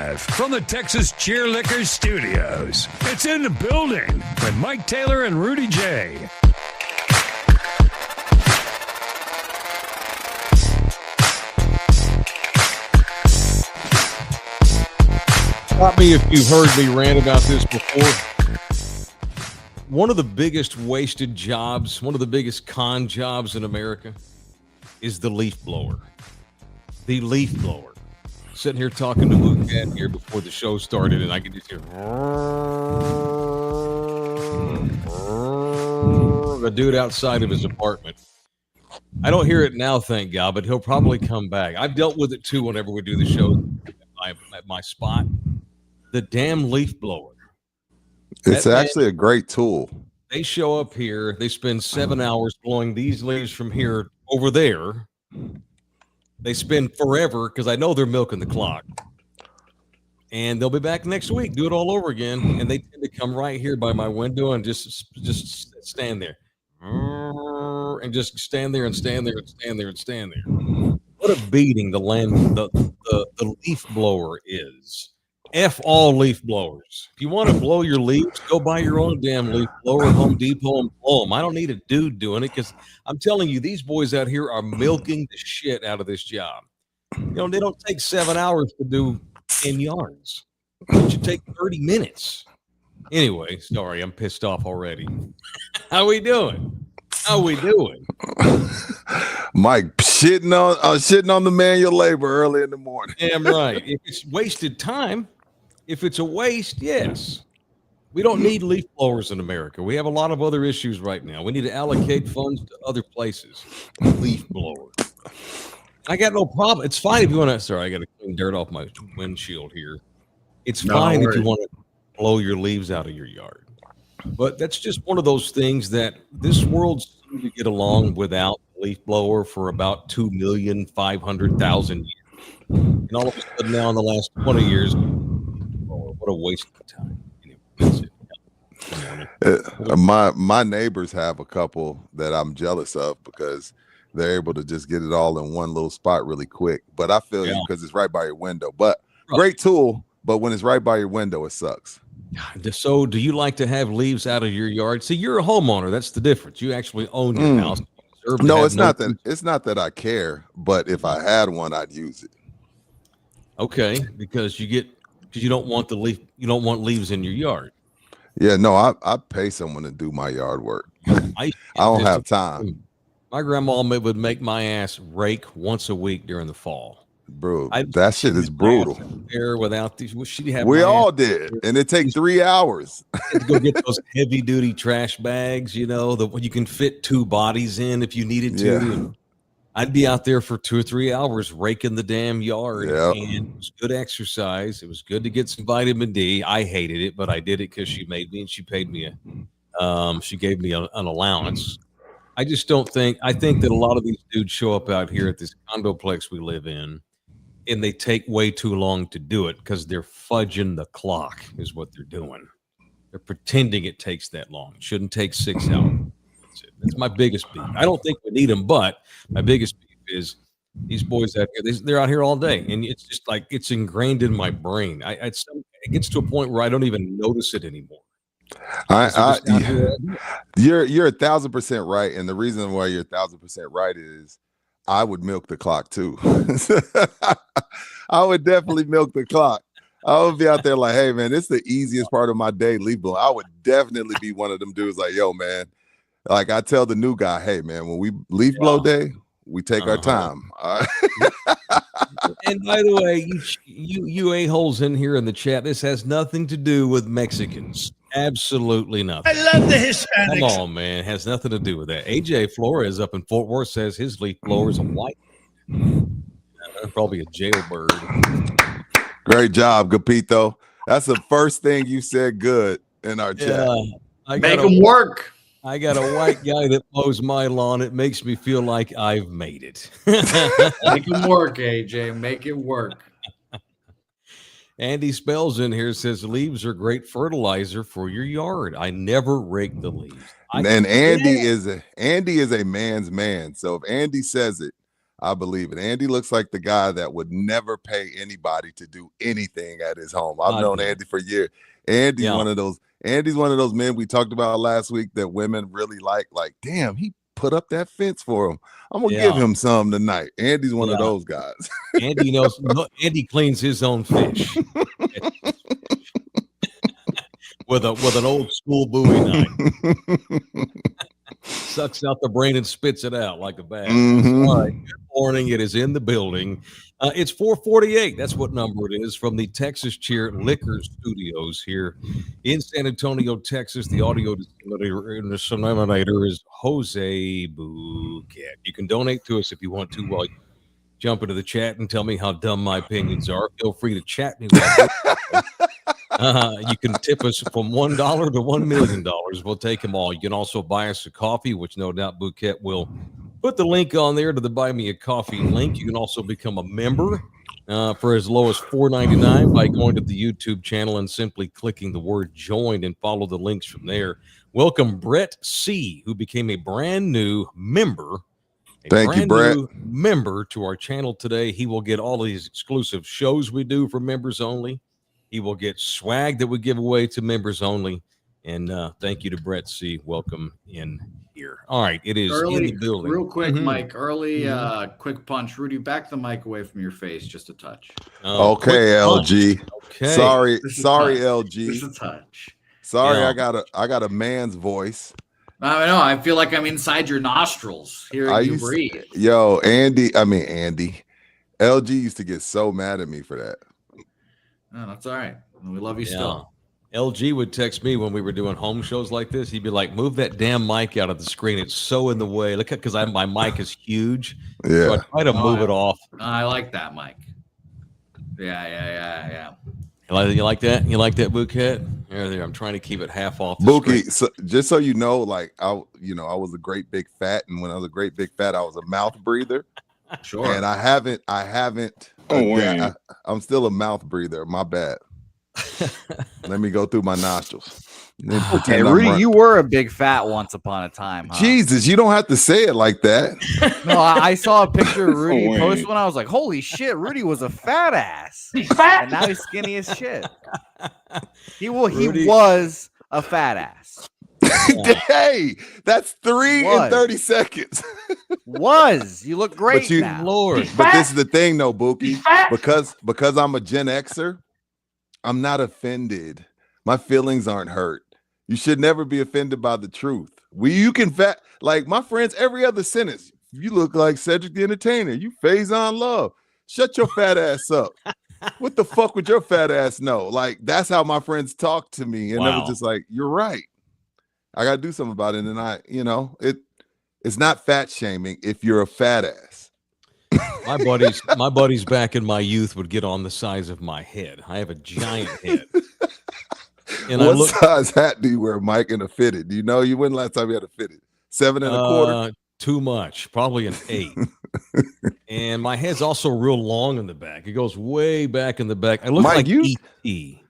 live from the Texas Cheerlickers Studios. It's in the building with Mike Taylor and Rudy J. Stop me if you've heard me rant about this before. One of the biggest wasted jobs, one of the biggest con jobs in America is the leaf blower. The leaf blower. Sitting here talking to Luke Cat here before the show started, and I could just hear the dude outside of his apartment. I don't hear it now, thank God, but he'll probably come back. I've dealt with it too whenever we do the show at my spot. The damn leaf blower. It's actually a great tool. They show up here. They spend 7 hours blowing these leaves from here over there. They spend forever because I know they're milking the clock. And they'll be back next week, do it all over again. And they tend to come right here by my window and just stand there. And just stand there and stand there and stand there and stand there. What a beating the leaf blower is. F all leaf blowers. If you want to blow your leaves, go buy your own damn leaf blower at Home Depot and blow them. I don't need a dude doing it because I'm telling you, these boys out here are milking the shit out of this job. You know, they don't take 7 hours to do 10 yards. It should take 30 minutes. Anyway, sorry, I'm pissed off already. How we doing? Mike, shitting on the manual labor early in the morning. Damn right. If it's wasted time, if it's a waste, yes. We don't need leaf blowers in America. We have a lot of other issues right now. We need to allocate funds to other places. Leaf blower. I got no problem. It's fine if you want to. Sorry, I got to clean dirt off my windshield here. It's fine if you want to blow your leaves out of your yard. But that's just one of those things that this world seems to get along without the leaf blower for about 2,500,000 years. And all of a sudden now in the last 20 years, what a waste of time. Anyway, that's it. My neighbors have a couple that I'm jealous of because they're able to just get it all in one little spot really quick. But I feel you because it's right by your window. But great tool, but when it's right by your window, it sucks. So do you like to have leaves out of your yard? See, you're a homeowner. That's the difference. You actually own your house. No, it's not that I care, but if I had one, I'd use it. Okay, because you don't want want leaves in your yard. Yeah, no, I pay someone to do my yard work. I don't have time. My grandma would make my ass rake once a week during the fall. Bro, that shit is brutal. There without these, we all did, and it takes 3 hours. To go get those heavy duty trash bags, you know, you can fit 2 bodies in if you needed to. Yeah. I'd be out there for 2 or 3 hours raking the damn yard, and it was good exercise. It was good to get some vitamin D. I hated it, but I did it because she made me, and she paid me she gave me an allowance. I just don't think. I think that a lot of these dudes show up out here at this condoplex we live in. And they take way too long to do it because they're fudging the clock is what they're doing. They're pretending it takes that long. It shouldn't take 6 hours. That's my biggest beef. I don't think we need them, but my biggest beef is these boys out here. They're out here all day, and it's just like it's ingrained in my brain. It gets to a point where I don't even notice it anymore. You're 1,000% right, and the reason why you're 1,000% right is I would milk the clock too. I would definitely milk the clock. I would be out there like, hey man, it's the easiest part of my day, leaf blowing. I would definitely be one of them dudes like, yo man, like I tell the new guy, hey man, when we leaf blow day, we take our time. And by the way, you a-holes in here in the chat, this has nothing to do with Mexicans. Absolutely nothing. I love the Hispanics. Come on, man. It has nothing to do with that. AJ Flores up in Fort Worth says his leaf blower is a white. Probably a jailbird. Great job, Gapito. That's the first thing you said good in our chat. Make them work. I got a white guy that mows my lawn. It makes me feel like I've made it. Make them work, AJ. Make it work. Andy Spells in here says leaves are great fertilizer for your yard. I never rake the leaves. And Andy is a man's man. So if Andy says it, I believe it. Andy looks like the guy that would never pay anybody to do anything at his home. I've known Andy for years. Andy's one of those men we talked about last week that women really like. Like, damn, he put up that fence for him. I'm gonna give him some tonight. Andy's one of those guys. Andy knows. Andy cleans his own fish with an old school Bowie knife. Sucks out the brain and spits it out like a bag. All right. Good morning. It is in the building. It's 448. That's what number it is from the Texas Cheer Liquor Studios here in San Antonio, Texas. The audio disseminator is Jose Bouquet. You can donate to us if you want to while you jump into the chat and tell me how dumb my opinions are. Feel free to chat me. You can tip us from $1 to $1 million. We'll take them all. You can also buy us a coffee, which no doubt Bouquet will put the link on there to the Buy Me a Coffee link. You can also become a member for as low as $4.99 by going to the YouTube channel and simply clicking the word join and follow the links from there. Welcome Brett C., who became a brand new member. Thank you, Brett. Member to our channel today. He will get all of these exclusive shows we do for members only. He will get swag that we give away to members only. And thank you to Brett C. Welcome in here. All right, it is in the building. Real quick, Mike. Quick punch. Rudy, back the mic away from your face just a touch. Okay, LG. Okay. Sorry, LG. Just a touch. Sorry, I got a man's voice. I know. I feel like I'm inside your nostrils hearing you breathe. Yo, Andy. LG used to get so mad at me for that. No, that's all right. We love you still. LG would text me when we were doing home shows like this. He'd be like, "Move that damn mic out of the screen. It's so in the way." Look, because my mic is huge. Yeah. So I try to move it off. I like that mic. Yeah. You like that? You like that, Bouquet? There. I'm trying to keep it half off. Bouquet, so, just so you know, like I was a great big fat, and when I was a great big fat, I was a mouth breather. Sure. And I haven't. I'm still a mouth breather. My bad. Let me go through my nostrils. Okay, Rudy, you were a big fat once upon a time. Huh? Jesus, you don't have to say it like that. No, I saw a picture of Rudy post when I was like, "Holy shit, Rudy was a fat ass." He's fat, and now he's skinny as shit. He was a fat ass. Hey, that's 3 in 30 seconds. You look great, but now. Lord. But this is the thing, though, Bookie. Because I'm a Gen Xer, I'm not offended. My feelings aren't hurt. You should never be offended by the truth. You can like my friends, every other sentence. You look like Cedric the Entertainer. You Faison Love. Shut your fat ass up. What the fuck would your fat ass know? Like, that's how my friends talk to me. And they were just like, you're right. I got to do something about it. And it's not fat shaming if you're a fat ass. My buddies back in my youth would get on the size of my head. I have a giant head. And what size hat do you wear, Mike, in a fitted? Do you know when last time you had a fitted? 7 1/4? Too much. Probably an 8. And my head's also real long in the back. It goes way back in the back. I look Mike, like E.T.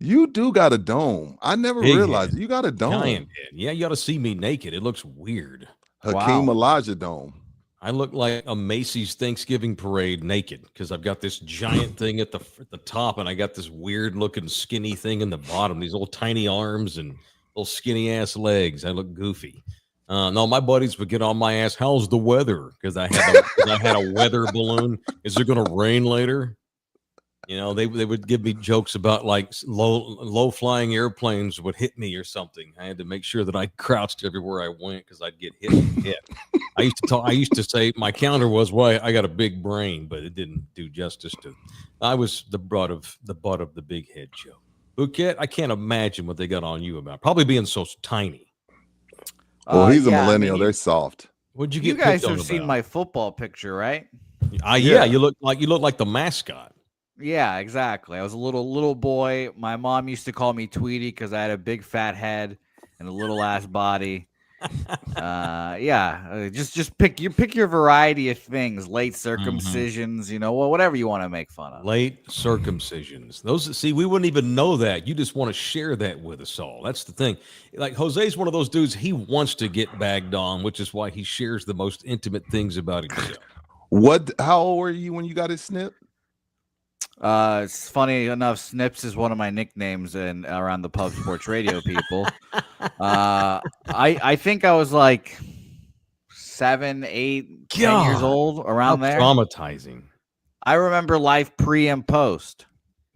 You do got a dome. I never realized you got a dome. Giant head. Yeah, you got to see me naked. It looks weird. Hakeem Elijah dome. I look like a Macy's Thanksgiving parade naked because I've got this giant thing at the top, and I got this weird looking skinny thing in the bottom. These little tiny arms and little skinny ass legs. I look goofy. No, my buddies would get on my ass. How's the weather? Because I had a weather balloon. Is it going to rain later? They would give me jokes about like low flying airplanes would hit me or something. I had to make sure that I crouched everywhere I went because I'd get hit. I used to say my counter was, "Well, I got a big brain," but it didn't do justice to. I was the butt of the big head joke. Bouquet, I can't imagine what they got on you about. Probably being so tiny. Well, he's a millennial. They're soft. What'd you get? You guys have seen my football picture, right? Yeah. You look like the mascot. Yeah, exactly. I was a little boy. My mom used to call me Tweety because I had a big fat head and a little ass body. Just pick your variety of things. Late circumcisions, whatever you want to make fun of. Late circumcisions. We wouldn't even know that. You just want to share that with us all. That's the thing. Like Jose's one of those dudes. He wants to get bagged on, which is why he shares the most intimate things about himself. How old were you when you got it snipped? It's funny enough, Snips is one of my nicknames and around the Pub Sports Radio people. I think I was like 7, 8, 10 years old, around there. Traumatizing. I remember life pre and post.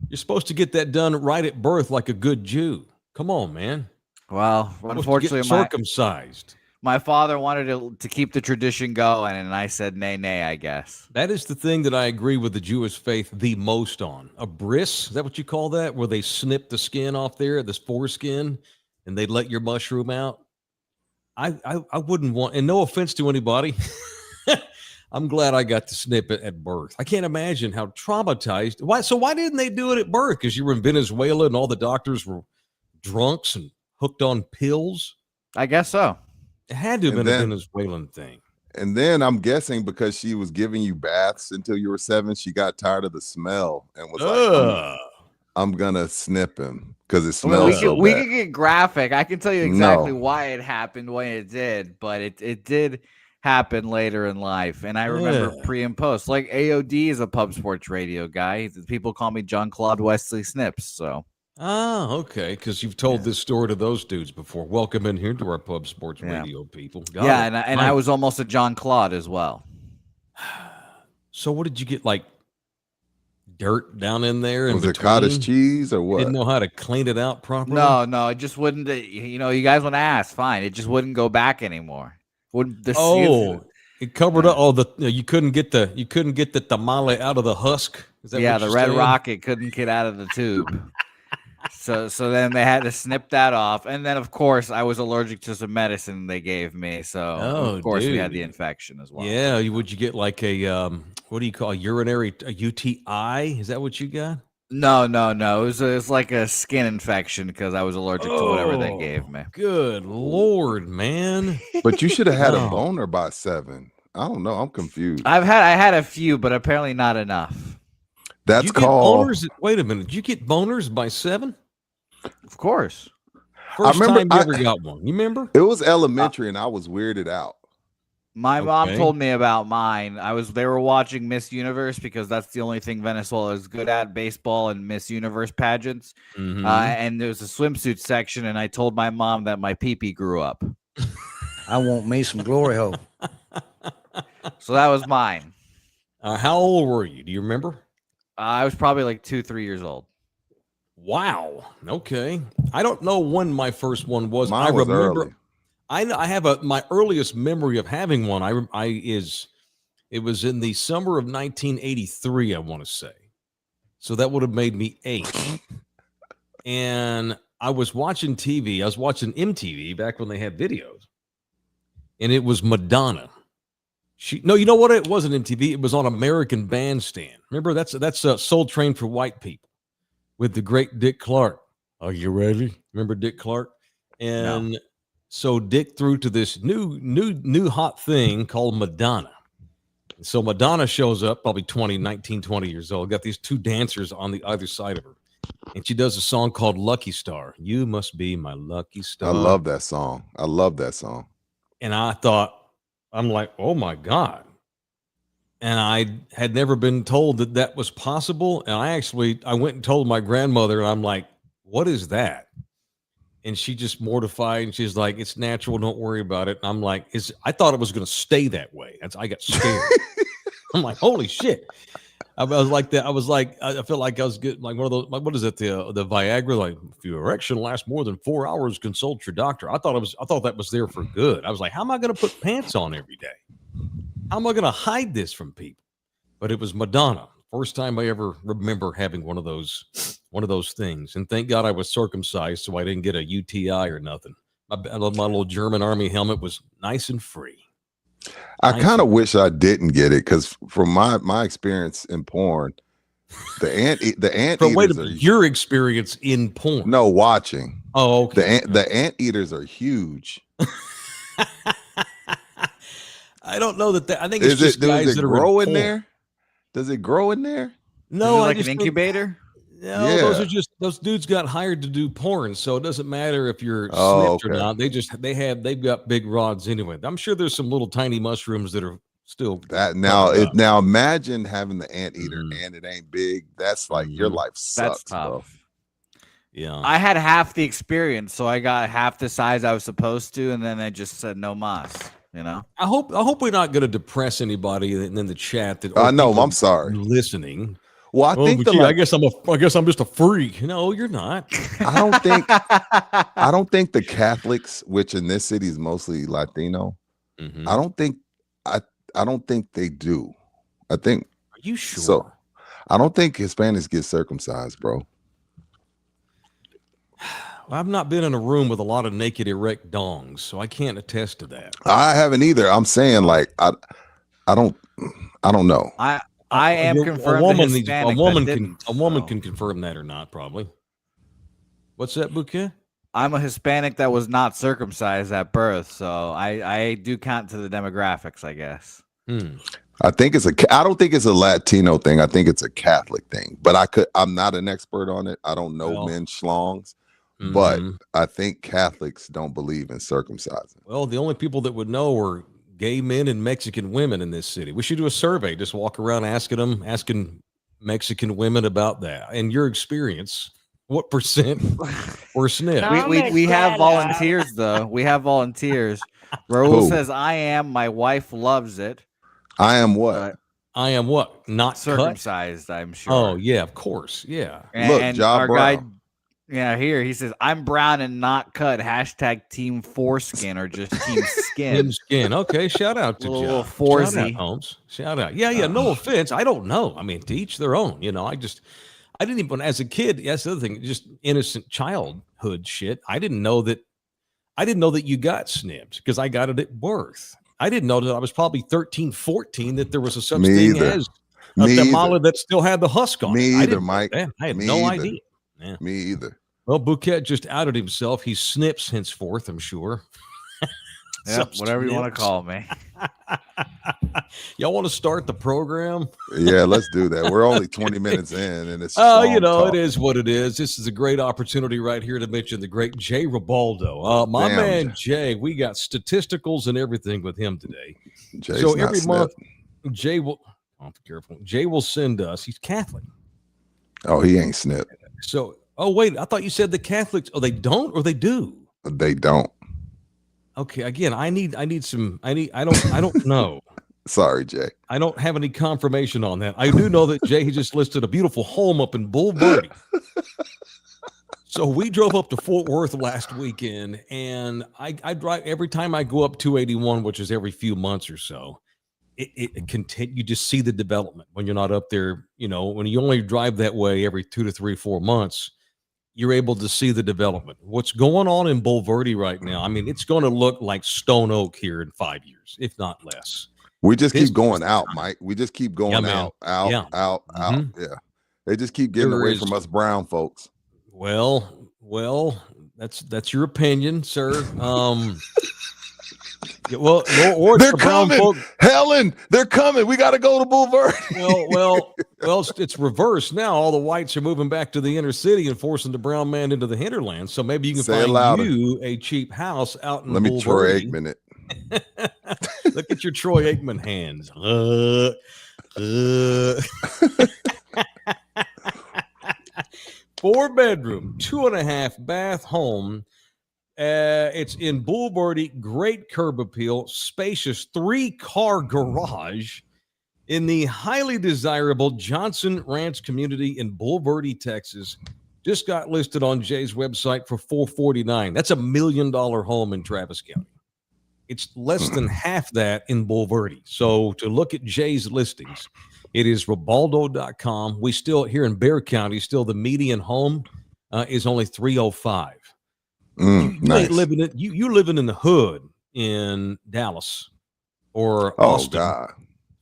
You're supposed to get that done right at birth, like a good Jew. Come on, man. Well, unfortunately, circumcised. My father wanted to keep the tradition going, and I said, nay, I guess. That is the thing that I agree with the Jewish faith the most on. A bris, is that what you call that? Where they snip the skin off there, this foreskin, and they let your mushroom out? I wouldn't want, and no offense to anybody, I'm glad I got to snip it at birth. I can't imagine how traumatized. Why didn't they do it at birth? Because you were in Venezuela and all the doctors were drunks and hooked on pills? I guess so. It had to have been a Venezuelan thing. And then I'm guessing because she was giving you baths until you were 7, she got tired of the smell and was like, I'm gonna snip him because it smells so bad. We could get graphic. I can tell you exactly why it happened when it did, but it did happen later in life. And I remember pre and post. Like AOD is a Pub Sports Radio guy. People call me John Claude Wesley Snips. So. Oh, okay. Because you've told this story to those dudes before. Welcome in here to our Pub Sports Radio people. And I was almost a John Claude as well. So what did you get, like dirt down in there? Was it cottage cheese or what? Didn't know how to clean it out properly? No, it just wouldn't. You guys want to ask, fine. It just wouldn't go back anymore. It covered up. Oh, you couldn't get the tamale out of the husk. Is that the Red Rocket couldn't get out of the tube. So then they had to snip that off, and then of course I was allergic to some medicine they gave me. So of course we had the infection as well. Yeah, would you get like a what do you call a UTI? Is that what you got? No. It was like a skin infection because I was allergic to whatever they gave me. Good Lord, man! But you should have had a boner by 7. I don't know. I'm confused. I had a few, but apparently not enough. That's called. Wait a minute. Did you get boners by 7? Of course. First time you ever got one. You remember? It was elementary, and I was weirded out. My mom told me about mine. They were watching Miss Universe because that's the only thing Venezuela is good at: baseball and Miss Universe pageants. Mm-hmm. And there was a swimsuit section, and I told my mom that my pee-pee grew up. I want me some glory hole. So that was mine. How old were you? Do you remember? I was probably like 2-3 years old. Wow. Okay. I don't know when my first one was. Mine was remember. Early. I have my earliest memory of having one. It was in the summer of 1983. I want to say, so that would have made me 8. And I was watching TV. I was watching MTV back when they had videos, and it was Madonna. You know what? It wasn't MTV. It was on American Bandstand. Remember, that's Soul Train for White People with the great Dick Clark. Are you ready? Remember Dick Clark? And so Dick threw to this new hot thing called Madonna. So Madonna shows up, probably 19, 20 years old. Got these 2 dancers on the other side of her. And she does a song called Lucky Star. You must be my lucky star. I love that song. And I'm like, oh my God. And I had never been told that was possible. And I went and told my grandmother, and I'm like, what is that? And she just mortified, and she's like, it's natural. Don't worry about it. And I'm like, I thought it was going to stay that way. I got scared. I'm like, holy shit. I was like that. I felt like I was getting like one of those, what is it? The Viagra, like if your erection lasts more than 4 hours, consult your doctor. I thought that was there for good. I was like, how am I going to put pants on every day? How am I going to hide this from people? But it was Madonna. First time I ever remember having one of those things. And thank God I was circumcised, so I didn't get a UTI or nothing. My little German army helmet was nice and free. I kind of wish I didn't get it because from my experience in porn, the ant but wait a minute, your experience in porn? No, watching. Oh, okay. The anteaters are huge. I don't know that. I think it's just guys that are grow in there. Does it grow in there? No, like an incubator. No, those dudes got hired to do porn, so it doesn't matter if you're snipped or not. They've got big rods anyway. I'm sure there's some little tiny mushrooms that are Still That now fucking it up. now imagine having the anteater Mhm. and it ain't big. That's like your Mhm. life That's sucks, bro. tough. Yeah. I had half the experience, so I got half the size I was supposed to, and then I just said no mas. You know. I hope we're not going to depress anybody in the chat that. I or know. people I'm sorry. listening. Well, I Oh, think but the gee, I like, guess I'm just a freak. No, you're not. I don't think the Catholics, which in this city is mostly Latino, Mhm. I don't think they do. I think Are you sure? so. I don't think Hispanics get circumcised, bro. I've not been in a room with a lot of naked erect dongs, so I can't attest to that. I haven't either. I'm saying like I don't know. I am A confirmed woman the needs Hispanic a woman that can didn't, a woman so. can confirm that or not, probably. What's that, Bouquet? I'm a Hispanic that was not circumcised at birth, so I do count to the demographics, I guess. I don't think it's a Latino thing. I think it's a Catholic thing. But I'm not an expert on it. I don't know Well, men's schlongs, but Mhm. I think Catholics don't believe in circumcising. Well, the only people that would know are gay men and Mexican women in this city. We should do a survey. Just walk around asking Mexican women about that. And your experience, what percent were SNP? No. We have Mexicana. volunteers though. We have volunteers. Raul Who? says I am. My wife loves it. I am what? I am what? Not cut? Circumcised, I'm sure. Oh, yeah, of course. Yeah. Look, And Ja our guy, Brown. yeah, here he says I'm brown and not cut. Hashtag team foreskin or just team skin. Thin skin. Okay, shout out to Little John. Shout foresy. out, Holmes. Shout out. Yeah, no offense. I don't know. I mean, to each their own. You know, I didn't even, as a kid, that's the other thing, just innocent childhood shit. I didn't know that you got snips because I got it at birth. I didn't know that I was probably 13, 14 that there was a such Me thing either. as a Me tamale either. that still had the husk on Me it. I either, didn't know Mike. that. I had Me no either. idea. Yeah. Me either. Well, Bouquet just outed himself. He's snips henceforth, I'm sure. Yep, Some whatever you want to snips. call me. Y'all want to start the program? Yeah, let's do that. We're only 20 minutes in, and it's Oh, long talk. it is what it is. This is a great opportunity right here to mention the great Jay Ribaldo. My Damn, man Jay, we got statisticals and everything with him today. Jay's So not every month, snip. Jay will. Oh, be careful. Jay will send us. He's Catholic. Oh, he ain't snip. So, oh wait, I thought you said the Catholics. Oh, they don't or they do. They don't. Okay, again, I don't know. Sorry, Jay. I don't have any confirmation on that. I do know that Jay he just listed a beautiful home up in Bull Birdie. So we drove up to Fort Worth last weekend, and I drive every time I go up 281, which is every few months or so. It continue. You just see the development when you're not up there. You know, when you only drive that way every 2 to 3, 4 months, you're able to see the development. What's going on in Bulverde right now? I mean, it's going to look like Stone Oak here in 5 years, if not less. We just Business keep going is out, done. Mike. We just keep going Yeah, man. out. Yeah. Mhm. Yeah. They just keep getting There away is- from us brown folks. Well, that's your opinion, sir. Yeah, well, or They're the brown coming. folk. Helen, they're coming. We got to go to Boulevard. Well, it's reversed now. All the whites are moving back to the inner city and forcing the brown man into the hinterland. So maybe you can Say it find louder. you a cheap house out in Let me Troy Bulverde. Aikman it. Look at your Troy Aikman hands. 4-bedroom, 2.5 bath home. It's in Bulverde. Great curb appeal, spacious 3-car garage in the highly desirable Johnson Ranch community in Bulverde, Texas. Just got listed on Jay's website for $449,000. That's $1 million home in Travis County. It's less than half that in Bulverde. So to look at Jay's listings, it is Ribaldo.com. We still here in Bexar County, still the median home is only $305,000. You Nice. ain't living it. You living in the hood in Dallas or Oh Austin God,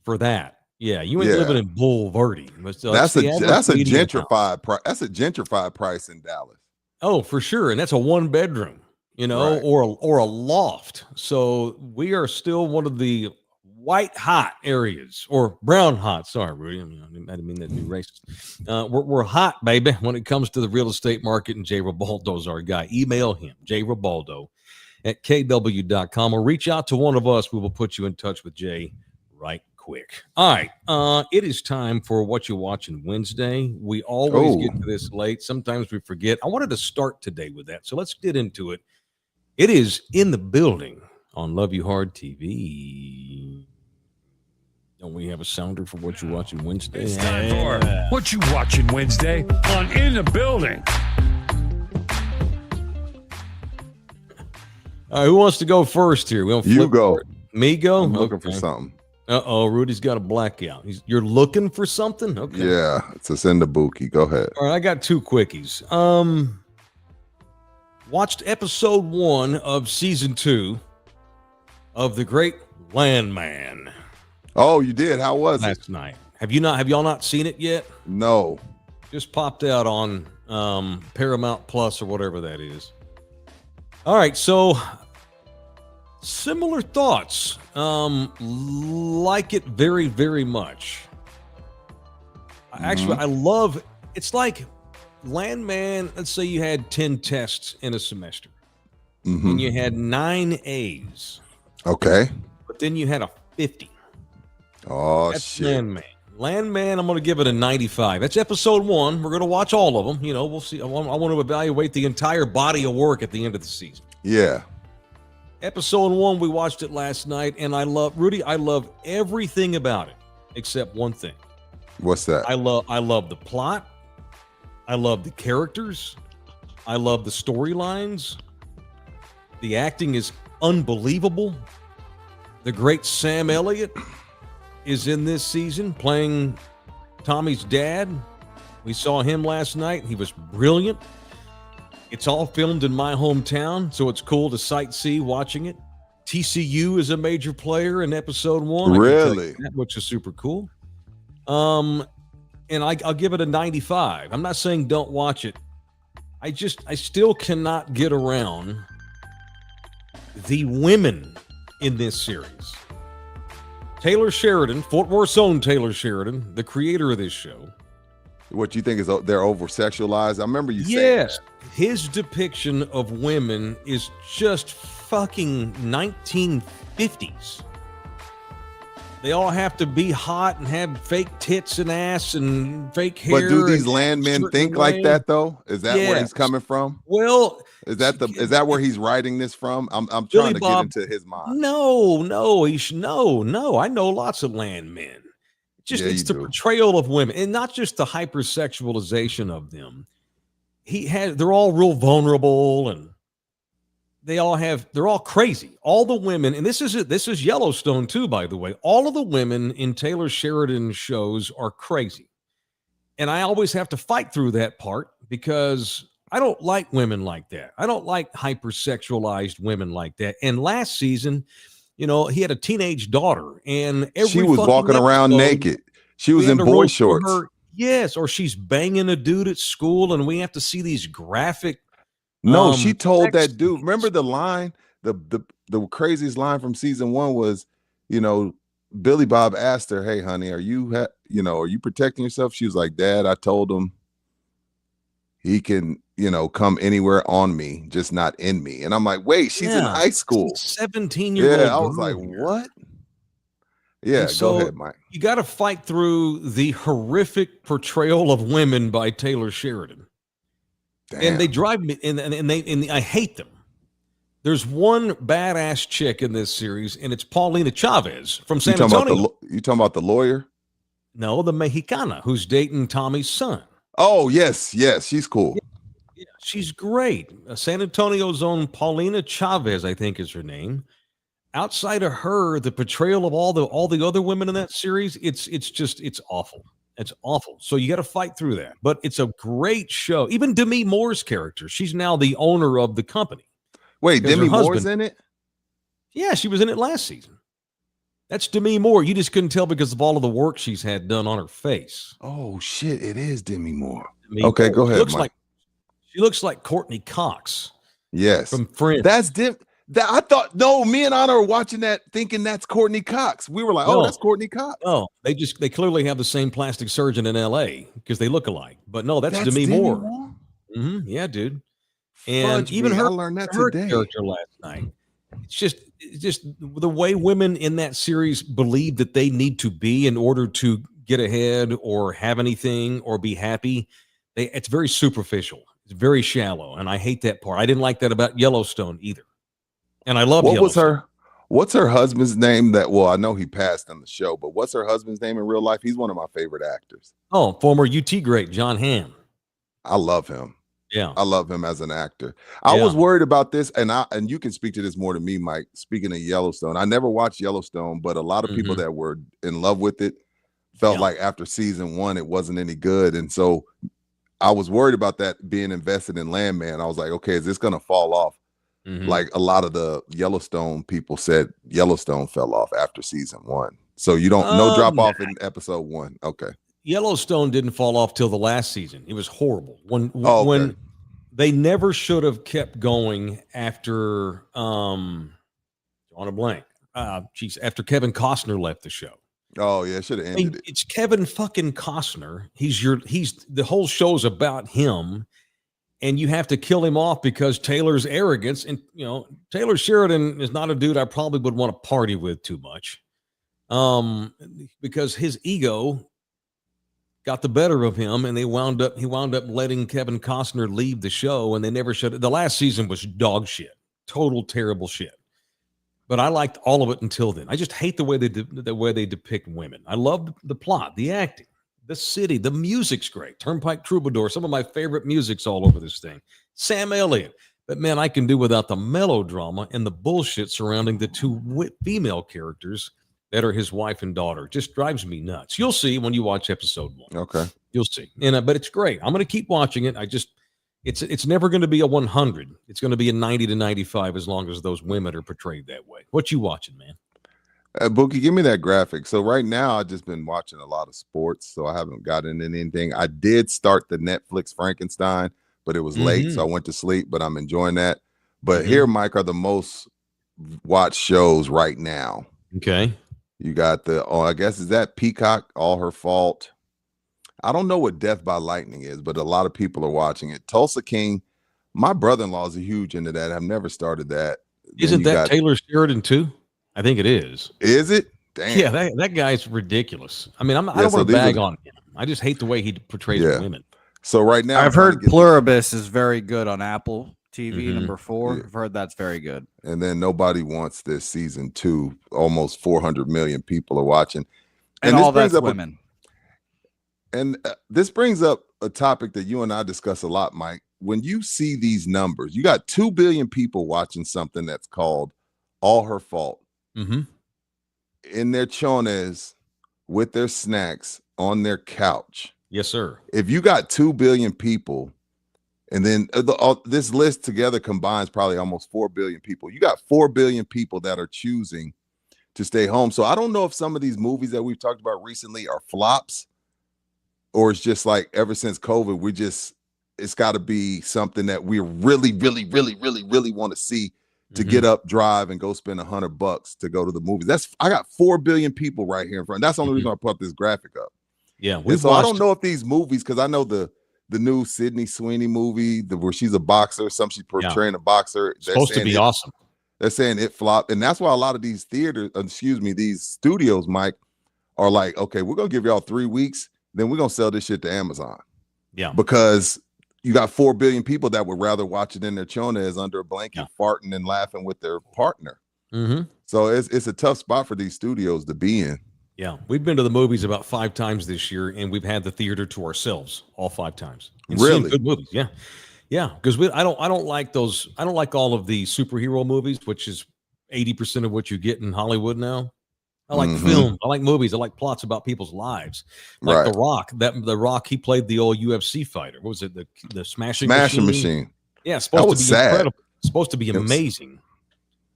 for that. Yeah, you ain't Yeah. living in Bulverde. So that's the average a median house. gentrified price. That's a gentrified price in Dallas. Oh, for sure, and that's a 1-bedroom, Right. or a loft. So we are still one of the white hot areas or brown hot. Sorry, Rudy. I didn't mean that to be racist. We're hot, baby, when it comes to the real estate market, and Jay Ribaldo's our guy. Email him, jribaldo@kw.com, or reach out to one of us. We will put you in touch with Jay right quick. All right. It is time for What You Watching Wednesday. We always get to this late. Sometimes we forget. I wanted to start today with that. So let's get into it. It is in the building on Love You Hard TV. Don't we have a sounder for What You Watching Wednesday? It's time for What You Watching Wednesday on In the Building. All right, who wants to go first here? You go. Me go? I'm looking for something. Rudy's got a blackout. You're looking for something? Okay. Yeah, it's a send a Buki. Go ahead. All right, I got two quickies. Watched episode 1 of season 2 of The Great Landman. Oh, you did? How was it? Last night. Have y'all not seen it yet? No. Just popped out on Paramount Plus or whatever that is. All right, so similar thoughts. Like it very, very much. Actually, I love it's like Landman. Let's say you had 10 tests in a semester, and you had 9 A's. Okay. But then you had a 50. Oh, That's shit. Landman. Landman, I'm going to give it a 95. That's episode 1. We're going to watch all of them. You know, we'll see. I want to evaluate the entire body of work at the end of the season. Yeah. Episode 1, we watched it last night, and I love everything about it except one thing. What's that? I love the plot. I love the characters. I love the storylines. The acting is unbelievable. The great Sam Elliott is in this season playing Tommy's dad. We saw him last night. He was brilliant. It's all filmed in my hometown, so it's cool to sightsee watching it. TCU is a major player in episode 1. Really? Which is super cool. And I'll give it a 95. I'm not saying don't watch it. I still cannot get around the women in this series. Taylor Sheridan, Fort Worth's own Taylor Sheridan, the creator of this show. What you think is they're over sexualized? I remember you saying Yes, his depiction of women is just fucking 1950s. They all have to be hot and have fake tits and ass and fake hair. But do these landmen think like that though? Is that where he's coming from? Well, is that where he's writing this from? I'm Billy trying to Bob, get into his mind. No. I know lots of landmen. It's the portrayal of women, and not just the hypersexualization of them. They're all real vulnerable, and they're all crazy. All the women, and this is Yellowstone too, by the way. All of the women in Taylor Sheridan's shows are crazy. And I always have to fight through that part because I don't like women like that. I don't like hypersexualized women like that. And last season, he had a teenage daughter, and she was walking around naked. She was in boy shorts. Yes, or she's banging a dude at school, and we have to see these graphic. No, she told that dude. Remember the line? The craziest line from season 1 was, Billy Bob asked her, "Hey, honey, are you protecting yourself?" She was like, "Dad, I told him he can, come anywhere on me, just not in me." And I'm like, "Wait, she's in high school, 17-year-old." Yeah, I was like, "What?" Yeah, so go ahead, Mike. You got to fight through the horrific portrayal of women by Taylor Sheridan. Damn. And they drive me, and I hate them. There's one badass chick in this series, and it's Paulina Chavez from San Antonio. You talking about the lawyer? No, the Mexicana who's dating Tommy's son. Oh, yes, she's cool. Yeah, she's great. San Antonio's own Paulina Chavez, I think is her name. Outside of her, the portrayal of all the other women in that series, it's awful. It's awful. So you got to fight through that. But it's a great show. Even Demi Moore's character, she's now the owner of the company. Wait, Demi Moore's in it? Yeah, she was in it last season. That's Demi Moore. You just couldn't tell because of all of the work she's had done on her face. Oh shit, it is Demi Moore. Okay, go ahead. She looks like Courtney Cox. Yes, from Friends. That's I thought. No, me and Anna were watching that, thinking that's Courtney Cox. We were like, "Oh, that's Courtney Cox." Oh, they clearly have the same plastic surgeon in L.A. because they look alike. But no, that's Demi Moore. Mm-hmm. Yeah, dude. And even her, I learned that her today. Character last night. It's just just the way women in that series believe that they need to be in order to get ahead or have anything or be happy. It's very superficial. It's very shallow. And I hate that part. I didn't like that about Yellowstone either. And I love Yellowstone. What's her husband's name I know he passed on the show, but what's her husband's name in real life? He's one of my favorite actors. Oh, former UT great, John Hamm. I love him. Yeah. I love him as an actor. I was worried about this, and you can speak to this more than me, Mike. Speaking of Yellowstone, I never watched Yellowstone, but a lot of people that were in love with it felt like after season 1, it wasn't any good. And so I was worried about that being invested in Landman. I was like, okay, is this going to fall off? Like a lot of the Yellowstone people said Yellowstone fell off after season 1. So you don't no drop off in episode 1. Okay. Yellowstone didn't fall off till the last season. It was horrible. When they never should have kept going after on a blank. After Kevin Costner left the show. Oh yeah, should have ended it. It's Kevin fucking Costner. He's the whole show's about him. And you have to kill him off because Taylor's arrogance. And, Taylor Sheridan is not a dude I probably would want to party with too much. Because his ego got the better of him, and he wound up letting Kevin Costner leave the show, and they never should. The last season was dog shit. Total terrible shit. But I liked all of it until then. I just hate the way they depict women. I love the plot, the acting. The city, the music's great. Turnpike Troubadour, some of my favorite music's all over this thing. Sam Elliott. But man, I can do without the melodrama and the bullshit surrounding the two female characters that are his wife and daughter. Just drives me nuts. You'll see when you watch episode 1. Okay. You'll see. But it's great. I'm going to keep watching it. It's never going to be a 100. It's going to be a 90 to 95 as long as those women are portrayed that way. What you watching, man? Bookie, give me that graphic. So right now, I've just been watching a lot of sports, so I haven't gotten into anything. I did start the Netflix Frankenstein, but it was late, so I went to sleep, but I'm enjoying that. But here, Mike, are the most watched shows right now. Okay. You got I guess, is that Peacock, All Her Fault? I don't know what Death by Lightning is, but a lot of people are watching it. Tulsa King, my brother-in-law is huge into that. I've never started that. Isn't that Taylor Sheridan too? I think it is. Is it? Damn. Yeah, that guy's ridiculous. I mean, I don't want to bag on him. I just hate the way he portrays women. So right now, I've heard Pluribus is very good on Apple TV, number 4. Yeah. I've heard that's very good. And then Nobody Wants This season 2. Almost 400 million people are watching. And all that's women. This brings up a topic that you and I discuss a lot, Mike. When you see these numbers, you got 2 billion people watching something that's called All Her Fault. In their chones with their snacks on their couch. Yes, sir. If you got 2 billion people, and then this list together combines probably almost 4 billion people. You got 4 billion people that are choosing to stay home. So I don't know if some of these movies that we've talked about recently are flops, or it's just like ever since COVID, it's got to be something that we really, really, really, really, really want to see. To get up, drive, and go spend $100 to go to the movies. I got 4 billion people right here in front. That's the only reason I put this graphic up. Yeah. So I don't know if these movies, because I know the new Sydney Sweeney movie, where she's a boxer, she's portraying a boxer. Supposed to be awesome. They're saying it flopped. And that's why a lot of these these studios, Mike, are like, okay, we're going to give y'all 3 weeks. Then we're going to sell this shit to Amazon. Yeah. Because you got 4 billion people that would rather watch it in their chones under a blanket, farting and laughing with their partner. So it's a tough spot for these studios to be in. Yeah, we've been to the movies about 5 times this year, and we've had the theater to ourselves all 5 times. And really good movies, yeah. Because I don't like those. I don't like all of the superhero movies, which is 80% of what you get in Hollywood now. I like film. I like movies. I like plots about people's lives. Like The Rock. The Rock. He played the old UFC fighter. What was it? The Smashing Machine. Yeah, supposed to be incredible. It's supposed to be amazing.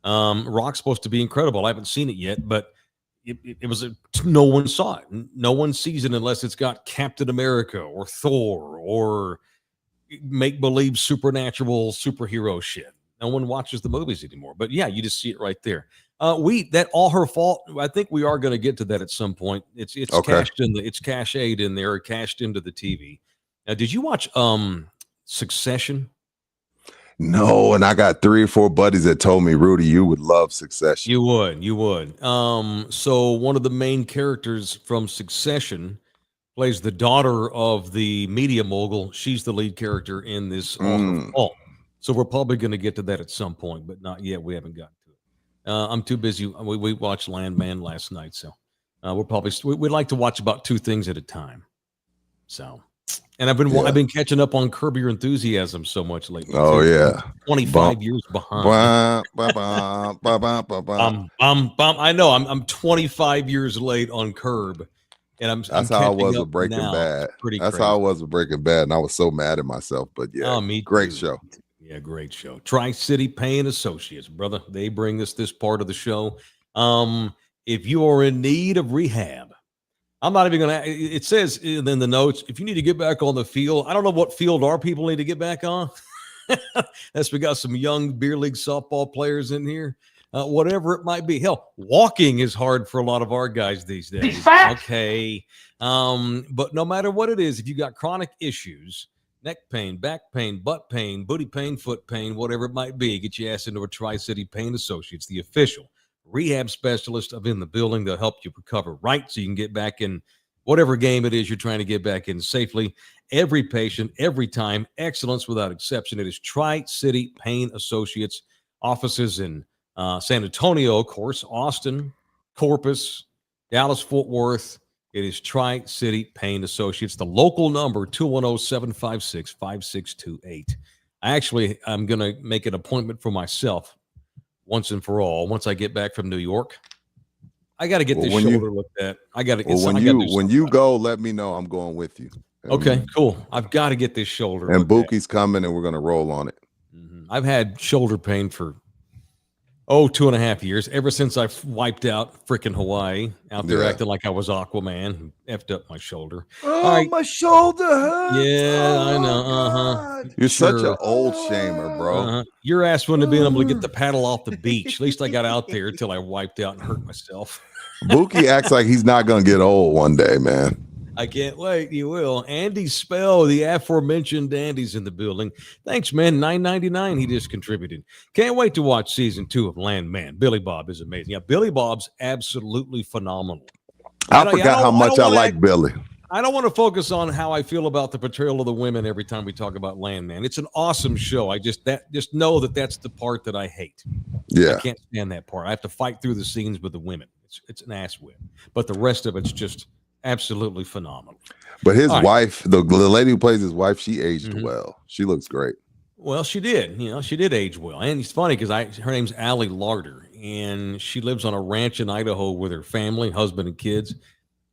Rock's supposed to be incredible. I haven't seen it yet, but it was no one saw it. No one sees it unless it's got Captain America or Thor or make-believe supernatural superhero shit. No one watches the movies anymore. But yeah, you just see it right there. That All Her Fault. I think we are going to get to that at some point. It's okay. It's cached in there, cashed into the TV. Now, did you watch Succession? No, and I got 3 or 4 buddies that told me, Rudy, you would love Succession. You would. So one of the main characters from Succession plays the daughter of the media mogul. She's the lead character in this author Fall. So we're probably going to get to that at some point, but not yet. We haven't gotten to it. I'm too busy. We watched Landman last night, so we'd like to watch about 2 things at a time. So. And I've been catching up on Curb Your Enthusiasm so much lately. Oh too. yeah, 25 years behind. I know I'm 25 years late on Curb, and That's how I was with Breaking Bad. That's how I was with Breaking Bad, and I was so mad at myself. But yeah, great show. Yeah, great show. Tri-City Payne Associates, brother. They bring us this part of the show. If you are in need of rehab. I'm not even going to, it says in the notes, if you need to get back on the field, I don't know what field our people need to get back on. We got some young beer league softball players in here, whatever it might be. Hell, walking is hard for a lot of our guys these days. Okay. But no matter what it is, if you got chronic issues, neck pain, back pain, butt pain, booty pain, foot pain, whatever it might be, get your ass into a Tri-City Payne Associates, the official rehab specialist in the building. They'll help you recover right so you can get back in whatever game it is you're trying to get back in safely. Every patient, every time, excellence without exception. It is Tri-City Payne Associates, offices in San Antonio, of course, Austin, Corpus, Dallas, Fort Worth. It is Tri-City Payne Associates. The local number, 210-756-5628. I'm going to make an appointment for myself once and for all. Once I get back from New York, I got to get this shoulder looked at. I got to. When you go, let me know. I'm going with you. Okay, cool. I've got to get this shoulder. And Bookie's coming, and we're going to roll on it. I've had shoulder pain for 2.5 years. Ever since I wiped out freaking Hawaii out there acting like I was Aquaman, who effed up my shoulder. Oh, my shoulder hurts. Yeah, I know. You're such an old shamer, bro. Your ass wouldn't have been able to get the paddle off the beach. At least I got out there until I wiped out and hurt myself. Bookie acts like he's not going to get old one day, man. I can't wait. You will. Andy Spell, the aforementioned Andy's in the building. Thanks, man. $9.99 he just contributed. Can't wait to watch season 2 of Landman. Billy Bob is amazing. Yeah, Billy Bob's absolutely phenomenal. I forgot how much I like Billy. I don't want to focus on how I feel about the portrayal of the women every time we talk about Landman. It's an awesome show. I just know that's the part that I hate. Yeah. I can't stand that part. I have to fight through the scenes with the women. It's an ass whip. But the rest of it's just absolutely phenomenal. But his wife, the lady who plays his wife, she aged well. She looks great. Well, she did. She did age well. And it's funny because her name's Allie Larder, and she lives on a ranch in Idaho with her family, husband and kids.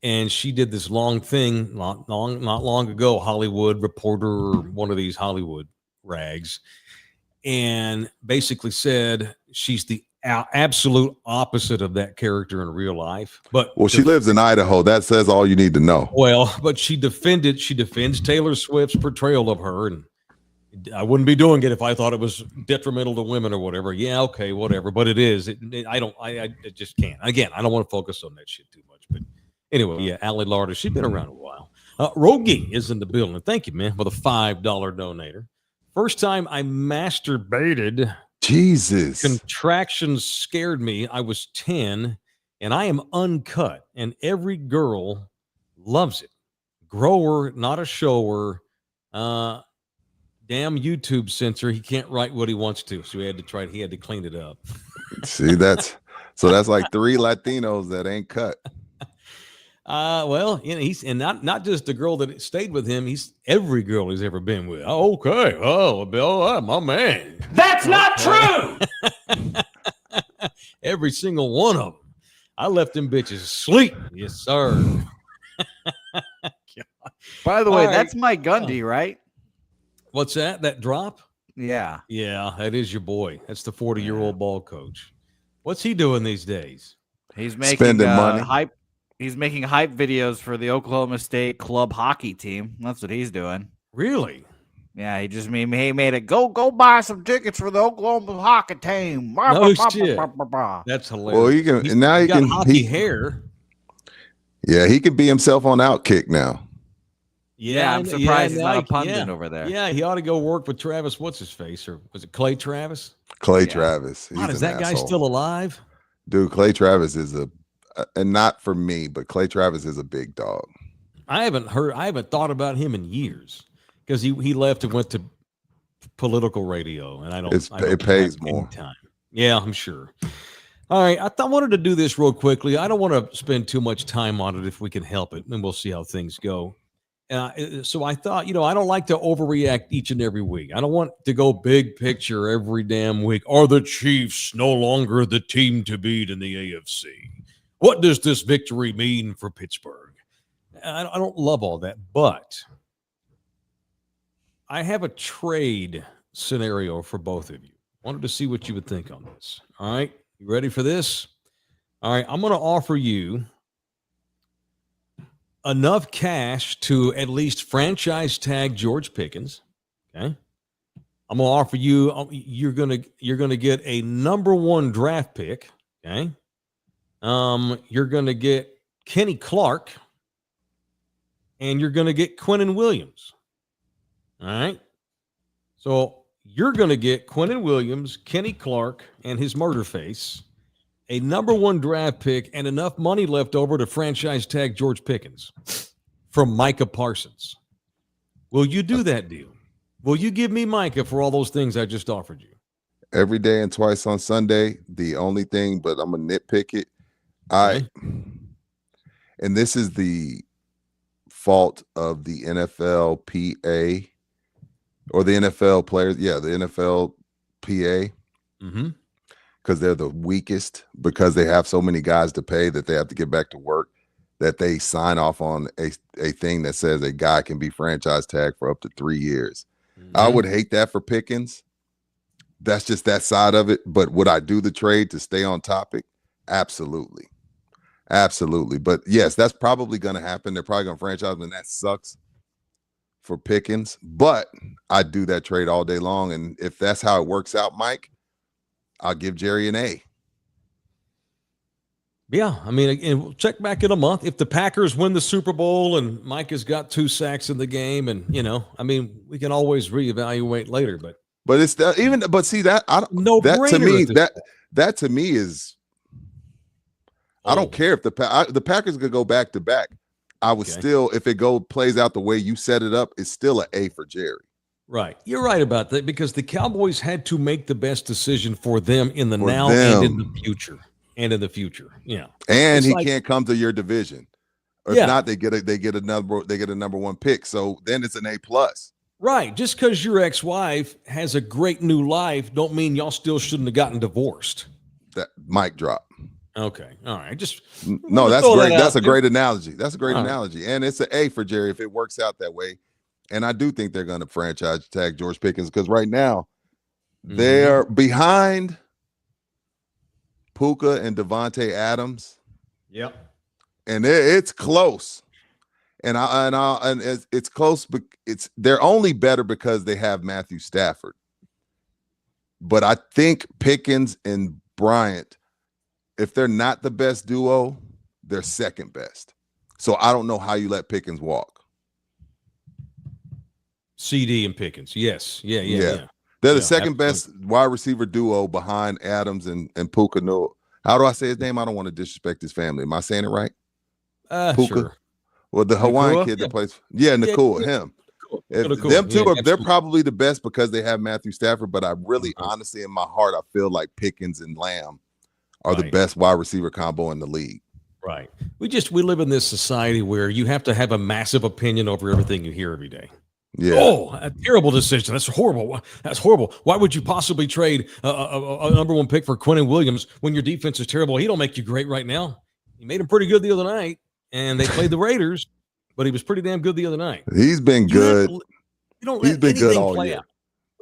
And she did this long thing not long ago, Hollywood Reporter or one of these Hollywood rags, and basically said she's the absolute opposite of that character in real life. But she lives in Idaho. That says all you need to know. Well, but she defends Taylor Swift's portrayal of her, and I wouldn't be doing it if I thought it was detrimental to women or whatever. Yeah, okay, whatever. But it is. I just can't. Again, I don't want to focus on that shit too much. But anyway, yeah, Allie Larder, she's been around a while. Rogie is in the building. Thank you, man, for the $5 donator. First time I masturbated. Jesus. Contractions scared me. I was 10, and I am uncut, and every girl loves it. Grower, not a shower. Damn YouTube censor. He can't write what he wants to, so he had to clean it up. See, that's like 3 Latinos that ain't cut. Well, he's not just the girl that stayed with him. He's every girl he's ever been with. Oh, okay. Oh, Bill, my man. That's not true. Every single one of them. I left them bitches asleep. Yes, sir. By the way, that's Mike Gundy, right? What's that? That drop? Yeah. Yeah, that is your boy. That's the 40-year-old ball coach. What's he doing these days? He's making spending money. Hype. He's making hype videos for the Oklahoma State club hockey team. That's what he's doing. Really? Yeah, he made it. Go buy some tickets for the Oklahoma hockey team. No shit. That's hilarious. Well, he got hockey hair. Yeah, he can be himself on Outkick now. Yeah, I'm surprised he's not a pundit over there. Yeah, he ought to go work with Travis. What's his face? Or was it Clay Travis? Clay Travis. God, is that guy still alive? Dude, Clay Travis is and not for me, but Clay Travis is a big dog. I haven't thought about him in years because he left and went to political radio, and I don't it pays more. Time. Yeah, I'm sure. All right, I wanted to do this real quickly. I don't want to spend too much time on it if we can help it, and we'll see how things go. So I thought, I don't like to overreact each and every week. I don't want to go big picture every damn week. Are the Chiefs no longer the team to beat in the AFC? What does this victory mean for Pittsburgh? I don't love all that, but I have a trade scenario for both of you. Wanted to see what you would think on this. All right, you ready for this? All right, I'm going to offer you enough cash to at least franchise tag George Pickens. Okay, I'm going to offer you. You're gonna get a number 1 draft pick. Okay, you're gonna get Kenny Clark, and you're gonna get Quinnen Williams. All right, so you're gonna get Quinnen Williams, Kenny Clark, and his murder face, a number 1 draft pick, and enough money left over to franchise tag George Pickens from Micah Parsons. Will you do that deal? Will you give me Micah for all those things I just offered you? Every day and twice on Sunday. The only thing, but I'm going to nitpick it. And this is the fault of the NFLPA or the NFL players. Yeah, the NFLPA. Mm-hmm. Because they're the weakest, because they have so many guys to pay that they have to get back to work, that they sign off on a thing that says a guy can be franchise tagged for up to 3 years. Mm-hmm. I would hate that for Pickens. That's just that side of it. But would I do the trade to stay on topic? Absolutely. Absolutely. But yes, that's probably going to happen. They're probably going to franchise him, and that sucks for Pickens. But I'd do that trade all day long. And if that's how it works out, Mike, I'll give Jerry an A. Yeah, I mean, and we'll check back in a month. If the Packers win the Super Bowl and Mike has got 2 sacks in the game, and I mean, we can always reevaluate later. But it's but see that I don't no that to me that to me is I don't care if the Packers could go back to back. I would still, if it plays out the way you set it up, it's still an A for Jerry. Right. You're right about that, because the Cowboys had to make the best decision for them in the now and in the future. Yeah. And he can't come to your division. Or if not, they get a number 1 pick. So then it's an A+. Right. Just because your ex-wife has a great new life don't mean y'all still shouldn't have gotten divorced. That mic drop. Okay. All right. That's great. That's a great analogy. That's a great analogy. And it's an A for Jerry if it works out that way. And I do think they're going to franchise tag George Pickens, because right now they're behind Puka and Devontae Adams. Yep. And it's close. And it's close, but they're only better because they have Matthew Stafford. But I think Pickens and Bryant, if they're not the best duo, they're second best. So I don't know how you let Pickens walk. CD and Pickens. Yes. Yeah. They're the second best wide receiver duo behind Adams and Puka Nacua. How do I say his name? I don't want to disrespect his family. Am I saying it right? Puka. Sure. Well, the Hawaiian kid that plays. Yeah, Nacua, him. Cool. Them two they're probably the best because they have Matthew Stafford, but I really, honestly, in my heart, I feel like Pickens and Lamb are the best wide receiver combo in the league. Right. We live in this society where you have to have a massive opinion over everything you hear every day. Yeah. Oh, a terrible decision. That's horrible. That's horrible. Why would you possibly trade a number 1 pick for Quinnen Williams when your defense is terrible? He don't make you great right now. He made him pretty good the other night, and they played the Raiders, but he was pretty damn good the other night. He's been good. He's been good all year.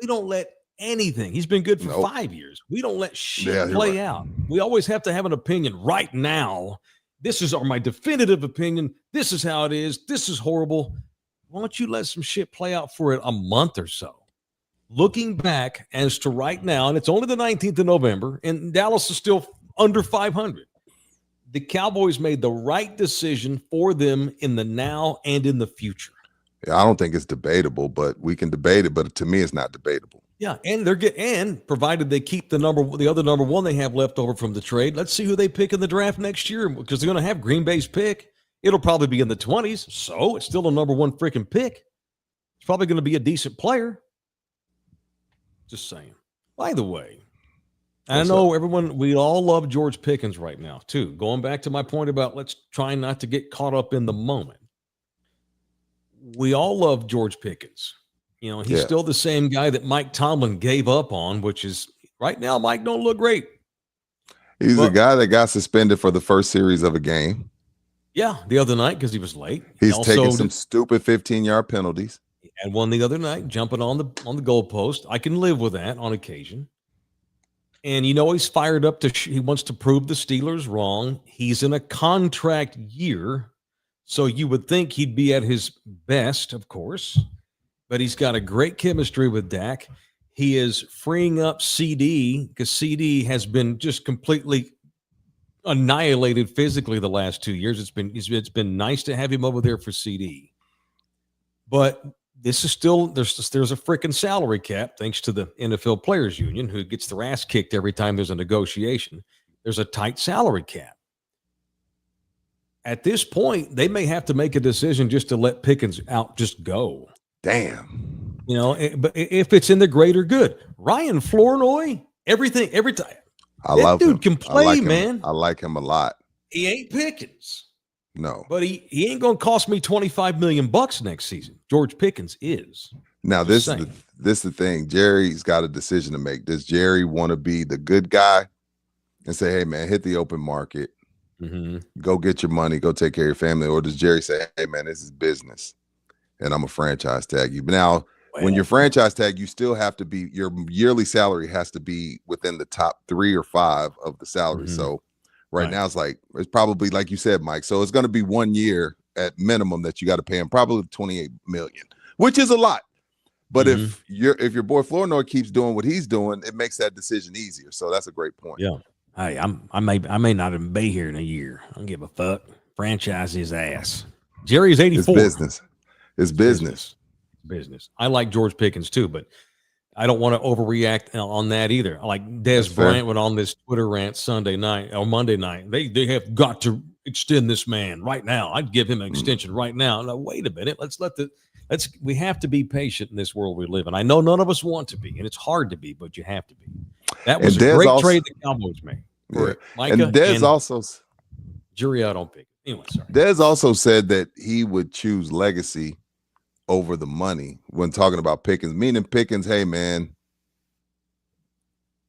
We don't let anything. He's been good for 5 years. We don't let shit play out. We always have to have an opinion right now. This is my definitive opinion. This is how it is. This is horrible. Why don't you let some shit play out for a month or so? Looking back as to right now, and it's only the 19th of November, and Dallas is still under 500. The Cowboys made the right decision for them in the now and in the future. I don't think it's debatable, but we can debate it. But to me, it's not debatable. Yeah, and provided they keep the other number one they have left over from the trade. Let's see who they pick in the draft next year, because they're going to have Green Bay's pick. It'll probably be in the 20s, so it's still a number one freaking pick. It's probably going to be a decent player. Just saying. By the way, I know we all love George Pickens right now, too. Going back to my point about let's try not to get caught up in the moment. We all love George Pickens. You know, he's still the same guy that Mike Tomlin gave up on, which is right now, Mike don't look great. He's a guy that got suspended for the first series of a game. Yeah, the other night because he was late. He's taking some stupid 15-yard penalties. He had one the other night, jumping on the goalpost. I can live with that on occasion. And he's fired up he wants to prove the Steelers wrong. He's in a contract year, so you would think he'd be at his best, of course. But he's got a great chemistry with Dak. He is freeing up CD because CD has been just completely annihilated physically the last 2 years. It's been nice to have him over there for CD. But this is still there's a freaking salary cap thanks to the NFL Players Union, who gets their ass kicked every time there's a negotiation. There's a tight salary cap. At this point, they may have to make a decision just to let Pickens out, just go. Damn. But if it's in the greater good, Ryan Flournoy, every time. I love dude him. Can play, I like man. I like him a lot. He ain't Pickens. No. But he ain't going to cost me $25 million next season. George Pickens is. Now, this is the thing. Jerry's got a decision to make. Does Jerry want to be the good guy and say, hey, man, hit the open market, go get your money, go take care of your family? Or does Jerry say, hey, man, this is business, and I'm a franchise tag you? But now, when you're franchise tag, you still have to be, your yearly salary has to be within the top 3 or 5 of the salary. So right now it's probably like you said, Mike. So it's going to be 1 year at minimum that you got to pay him, probably $28 million, which is a lot. But if your boy Flournoy keeps doing what he's doing, it makes that decision easier. So that's a great point. Yeah. Hey, I may not even be here in a year. I don't give a fuck. Franchise his ass. Jerry's 84. It's business. I like George Pickens too, but I don't want to overreact on that either. Like Dez Bryant went on this Twitter rant Monday night. They have got to extend this man right now. I'd give him an extension right now. Now, wait a minute. We have to be patient in this world we live in. I know none of us want to be, and it's hard to be, but you have to be. That was a great trade the Cowboys made. Micah and Dez also jury out on Pickens. Anyway, sorry. Dez also said that he would choose legacy over the money when talking about Pickens, meaning Pickens, hey man,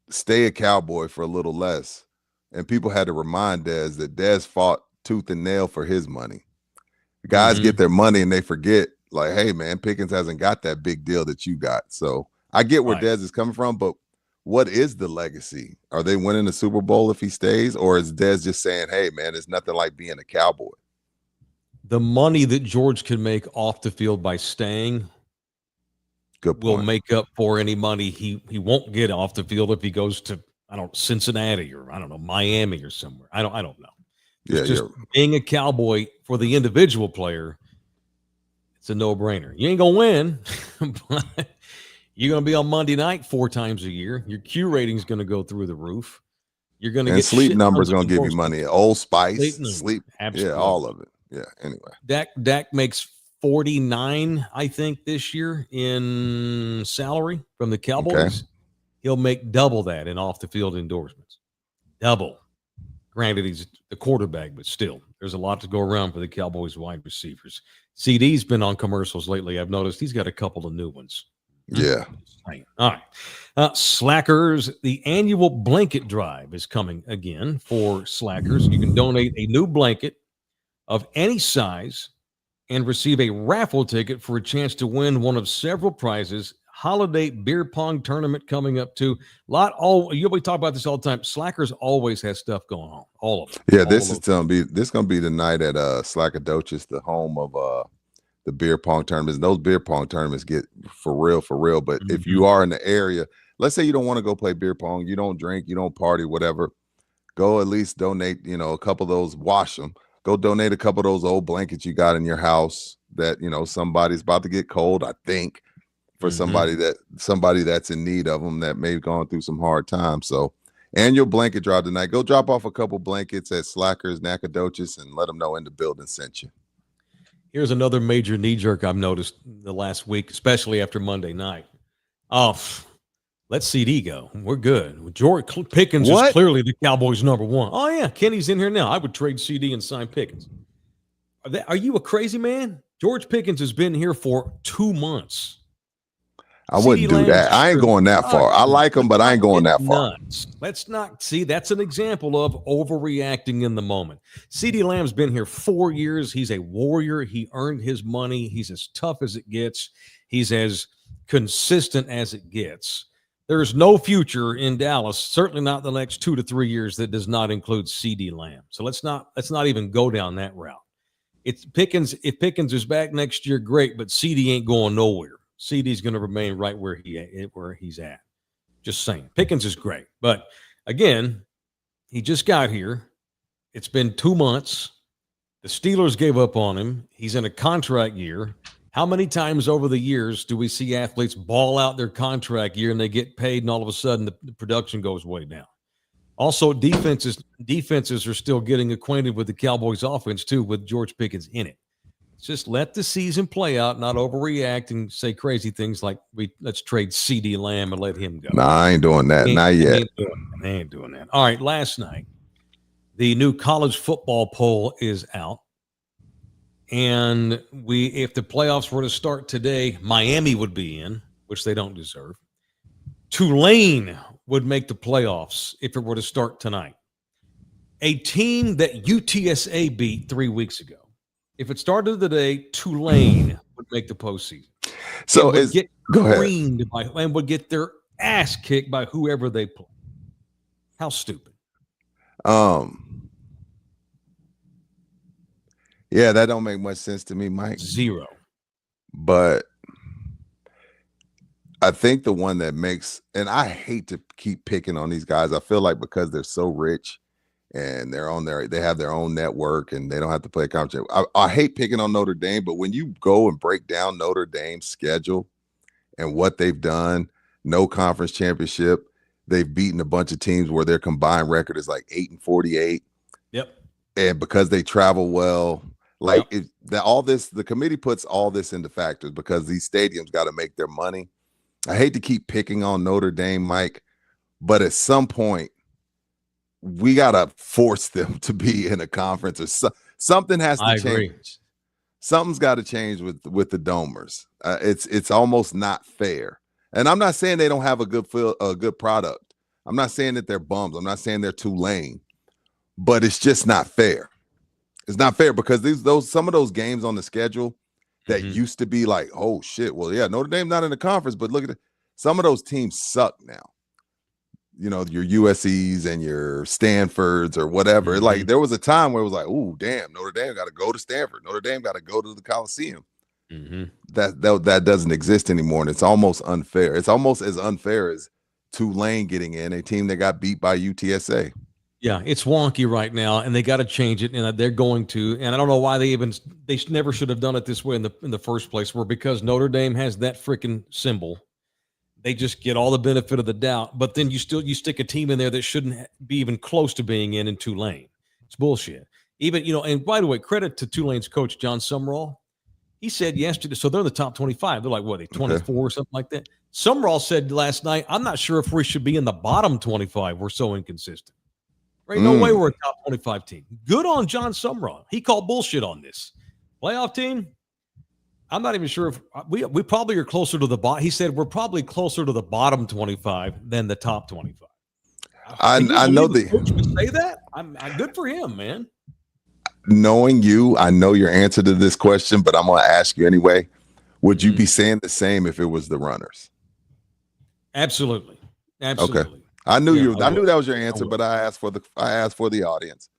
stay a Cowboy for a little less. And people had to remind Dez that Dez fought tooth and nail for his money. Guys get their money and they forget, like, hey man, Pickens hasn't got that big deal that you got. So I get where Dez is coming from, but what is the legacy? Are they winning the Super Bowl if he stays, or is Dez just saying, hey man, it's nothing like being a Cowboy? The money that George can make off the field by staying will make up for any money he won't get off the field if he goes to, Cincinnati or Miami or somewhere. I don't know. It's just being a Cowboy for the individual player, it's a no-brainer. You ain't gonna win, but you're gonna be on Monday night 4 times a year. Your Q rating is gonna go through the roof. You're gonna get sleep numbers gonna give you money. Old Spice, sleep, absolutely. Yeah, all of it. Yeah. Anyway, Dak makes 49, I think, this year in salary from the Cowboys. Okay. He'll make double that in off the field endorsements. Double. Granted, he's the quarterback, but still, there's a lot to go around for the Cowboys wide receivers. CD's been on commercials lately. I've noticed he's got a couple of new ones. Yeah. All right. Slackers, the annual blanket drive is coming again for Slackers. You can donate a new blanket of any size and receive a raffle ticket for a chance to win one of several prizes. Holiday beer pong tournament coming up too. We talk about this all the time. Slackers always has stuff going on. All of them. Yeah, this is gonna be the night at Slackadoches, the home of the beer pong tournaments. Those beer pong tournaments get for real. But if you are in the area, let's say you don't want to go play beer pong, you don't drink, you don't party, whatever, go at least donate, a couple of those, wash them. Go donate a couple of those old blankets you got in your house. that, you know, somebody's about to get cold, I think, for somebody that's in need of them that may have gone through some hard times. So annual blanket drop tonight. Go drop off a couple blankets at Slackers, Nacogdoches, and let them know In the Building sent you. Here's another major knee jerk I've noticed the last week, especially after Monday night. Oh, let CD go. We're good. George Pickens is clearly the Cowboys' number one. Oh, yeah. Kenny's in here now. I would trade CD and sign Pickens. Are you a crazy man? George Pickens has been here for 2 months. I wouldn't do that. I ain't going that far. I like him, but I ain't going that far. Let's not see. That's an example of overreacting in the moment. CeeDee Lamb's been here 4 years. He's a warrior. He earned his money. He's as tough as it gets. He's as consistent as it gets. There's no future in Dallas, certainly not the next 2 to 3 years, that does not include CeeDee Lamb. So let's not even go down that route. It's Pickens. If Pickens is back next year, great, but CD ain't going nowhere. CD's going to remain right where he's at. Just saying. Pickens is great. But again, he just got here. It's been 2 months. The Steelers gave up on him. He's in a contract year. How many times over the years do we see athletes ball out their contract year and they get paid and all of a sudden the production goes way down? Also, defenses are still getting acquainted with the Cowboys offense too, with George Pickens in it. Just let the season play out, not overreact and say crazy things like let's trade CeeDee Lamb and let him go. Nah, I ain't doing that. Not yet. I ain't doing that. All right, last night, the new college football poll is out. And if the playoffs were to start today, Miami would be in, which they don't deserve. Tulane would make the playoffs if it were to start tonight. A team that UTSA beat 3 weeks ago. If it started today, Tulane would make the postseason. So go ahead. And would get their ass kicked by whoever they play. How stupid. Yeah, that don't make much sense to me, Mike. Zero. But I think the one that makes, and I hate to keep picking on these guys. I feel like because they're so rich and they have their own network and they don't have to play a conference. I hate picking on Notre Dame, but when you go and break down Notre Dame's schedule and what they've done, no conference championship, they've beaten a bunch of teams where their combined record is like 8-48. Yep. And because they travel well, the committee puts all this into factors because these stadiums got to make their money. I hate to keep picking on Notre Dame, Mike, but at some point we got to force them to be in a conference or something has to change. Agree. Something's got to change with the Domers. It's almost not fair. And I'm not saying they don't have a good product. I'm not saying that they're bums. I'm not saying they're Tulane, but it's just not fair. It's not fair because some of those games on the schedule that used to be like, oh shit, well, yeah, Notre Dame's not in the conference, but look at it. Some of those teams suck now. You know, your USC's and your Stanfords or whatever. Like there was a time where it was like, oh, damn, Notre Dame got to go to Stanford. Notre Dame got to go to the Coliseum. That doesn't exist anymore, and it's almost unfair. It's almost as unfair as Tulane getting in, a team that got beat by UTSA. Yeah, it's wonky right now, and they got to change it, and they're going to. And I don't know why they never should have done it this way in the first place. Where because Notre Dame has that freaking symbol, they just get all the benefit of the doubt. But then you stick a team in there that shouldn't be even close to being in Tulane. It's bullshit. Even and by the way, credit to Tulane's coach John Sumrall. He said yesterday, so they're in the top 25. They're like, what, 24 or something like that? Sumrall said last night, I'm not sure if we should be in the bottom 25. We're so inconsistent. Right? No way we're a top 25 team. Good on John Sumrall. He called bullshit on this. Playoff team, I'm not even sure if we probably are closer to the bottom. He said we're probably closer to the bottom 25 than the top 25. I know the coach would say that. I'm good for him, man. Knowing you, I know your answer to this question, but I'm going to ask you anyway. Would you be saying the same if it was the Runners? Absolutely. Okay. I knew I knew that was your answer, but I asked for the audience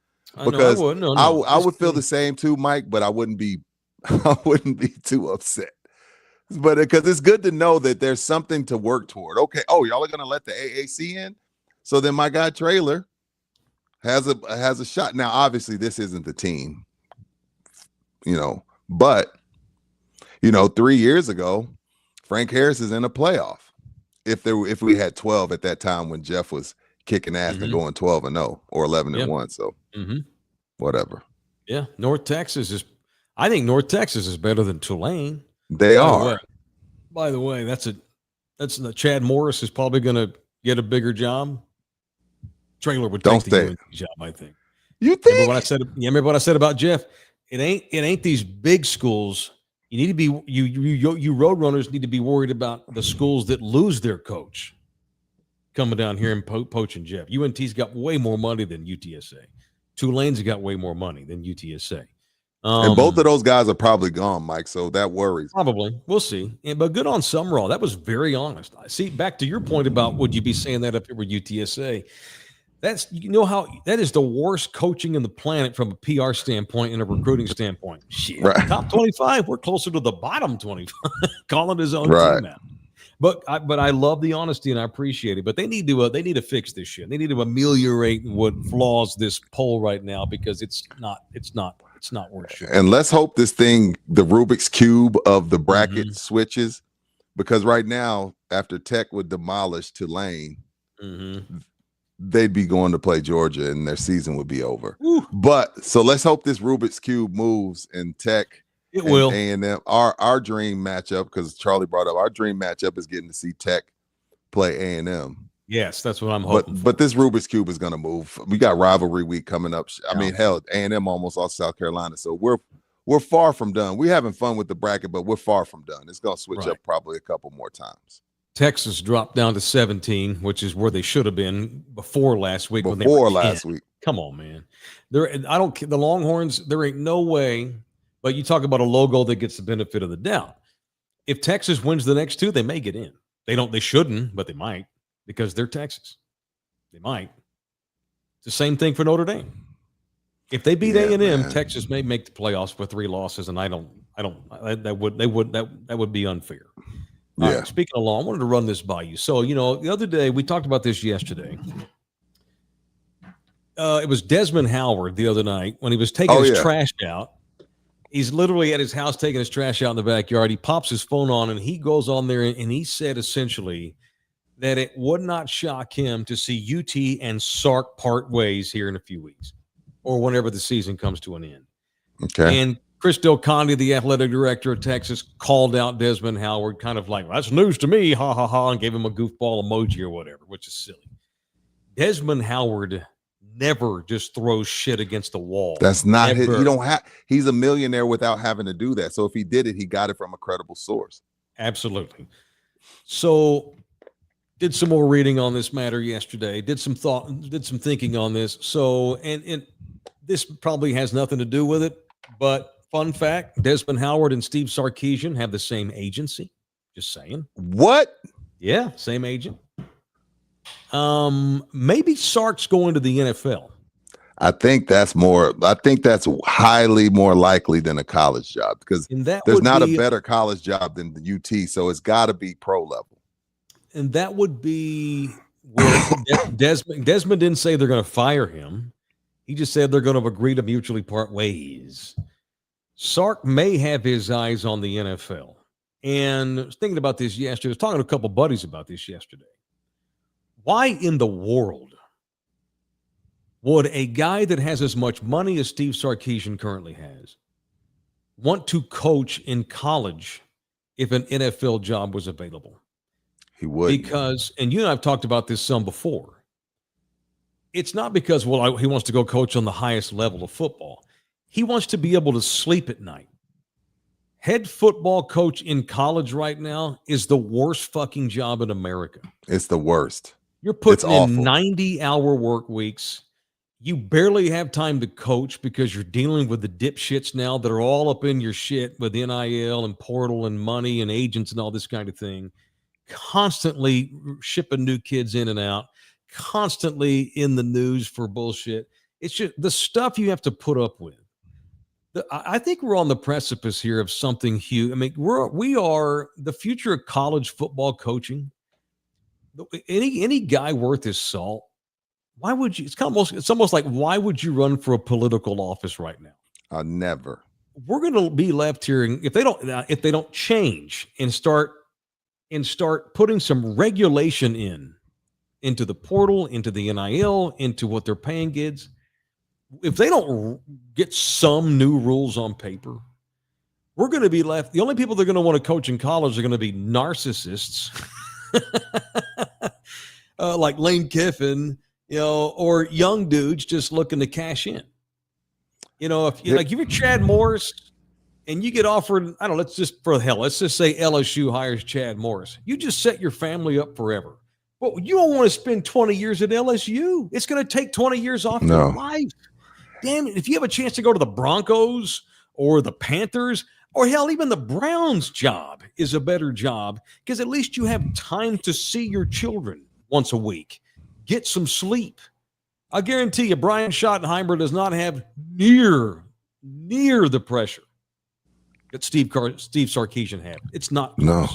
because I would feel the same too, Mike, but I wouldn't be too upset. But because it's good to know that there's something to work toward. Okay. Oh, y'all are going to let the AAC in? So then my guy Traylor has a shot. Now, obviously, this isn't the team, but 3 years ago, Frank Harris is in a playoff. If we had 12 at that time when Jeff was kicking ass and going 12-0 or 11-1. So whatever. Yeah. I think North Texas is better than Tulane. They are. By the way, that's Chad Morris is probably going to get a bigger job. Traylor would take the UNC job, I think. You think? Remember what I said about Jeff? It ain't these big schools. You need to be you Roadrunners need to be worried about the schools that lose their coach coming down here and poaching Jeff. UNT's got way more money than UTSA. Tulane's got way more money than UTSA. And both of those guys are probably gone, Mike. So that worries. Probably. We'll see. But good on Summerall. That was very honest. See, back to your point about would you be saying that if it were UTSA? That's how that is the worst coaching in the planet from a PR standpoint and a recruiting standpoint. Shit, right. Top 25, we're closer to the bottom 25. Calling his own team out. But I love the honesty and I appreciate it. But they need to fix this shit. They need to ameliorate what flaws this poll right now because it's not worth shit. And let's hope this thing, the Rubik's Cube of the bracket switches, because right now after Tech would demolish Tulane. They'd be going to play Georgia and their season would be over. But so let's hope this Rubik's Cube moves and Tech will. A&M. Our dream matchup, because Charlie brought up our dream matchup is getting to see Tech play A&M. Yes, that's what I'm hoping for. But this Rubik's Cube is going to move. We got rivalry week coming up. I mean, hell, A&M almost lost South Carolina. So we're far from done. We're having fun with the bracket, but we're far from done. It's going to switch up probably a couple more times. Texas dropped down to 17, which is where they should have been before last week. Week. Come on, man. The Longhorns, there ain't no way, but you talk about a logo that gets the benefit of the doubt. If Texas wins the next two, they may get in. They shouldn't, but they might because they're Texas. They might. It's the same thing for Notre Dame. If they beat A&M, Texas may make the playoffs with 3 losses, and that would be unfair. Yeah. Speaking of law, I wanted to run this by you. So, the other day, we talked about this yesterday. It was Desmond Howard the other night when he was taking his trash out. He's literally at his house taking his trash out in the backyard. He pops his phone on and he goes on there and he said essentially that it would not shock him to see UT and Sark part ways here in a few weeks or whenever the season comes to an end. Okay. And Chris Del Conte, the athletic director of Texas, called out Desmond Howard, kind of like, that's news to me, ha, ha, ha, and gave him a goofball emoji or whatever, which is silly. Desmond Howard never just throws shit against the wall. That's not his. He's a millionaire without having to do that. So if he did it, he got it from a credible source. Absolutely. So did some more reading on this matter yesterday, did some thinking on this. So, and this probably has nothing to do with it, but fun fact, Desmond Howard and Steve Sarkisian have the same agency. Just saying. What? Yeah, same agent. Maybe Sark's going to the NFL. I think that's highly more likely than a college job because there's not a better college job than the UT, so it's got to be pro level. And that would be where Desmond didn't say they're going to fire him. He just said they're going to agree to mutually part ways. Sark may have his eyes on the NFL. And I was thinking about this yesterday. I was talking to a couple buddies about this yesterday. Why in the world would a guy that has as much money as Steve Sarkisian currently has want to coach in college if an NFL job was available? He would. Because, and you and I have talked about this some before, it's not because, he wants to go coach on the highest level of football. He wants to be able to sleep at night. Head football coach in college right now is the worst fucking job in America. It's the worst. You're putting in 90-hour work weeks. You barely have time to coach because you're dealing with the dipshits now that are all up in your shit with NIL and portal and money and agents and all this kind of thing. Constantly shipping new kids in and out. Constantly in the news for bullshit. It's just the stuff you have to put up with. I think we're on the precipice here of something huge. I mean, we are the future of college football coaching. Any guy worth his salt, why would you? It's almost like, why would you run for a political office right now? Never. we're going to be left here if they don't change and start putting some regulation into the portal, into the NIL, into what they're paying kids. If they don't get some new rules on paper, we're going to be left. The only people that are going to want to coach in college are going to be narcissists like Lane Kiffin, or young dudes just looking to cash in. If you're Chad Morris and you get offered, I don't know, let's just say LSU hires Chad Morris. You just set your family up forever. Well, you don't want to spend 20 years at LSU. It's going to take 20 years off your life. Damn it. If you have a chance to go to the Broncos or the Panthers, or hell, even the Browns job is a better job because at least you have time to see your children once a week. Get some sleep. I guarantee you, Brian Schottenheimer does not have near the pressure that Steve Sarkisian had. It's not. No,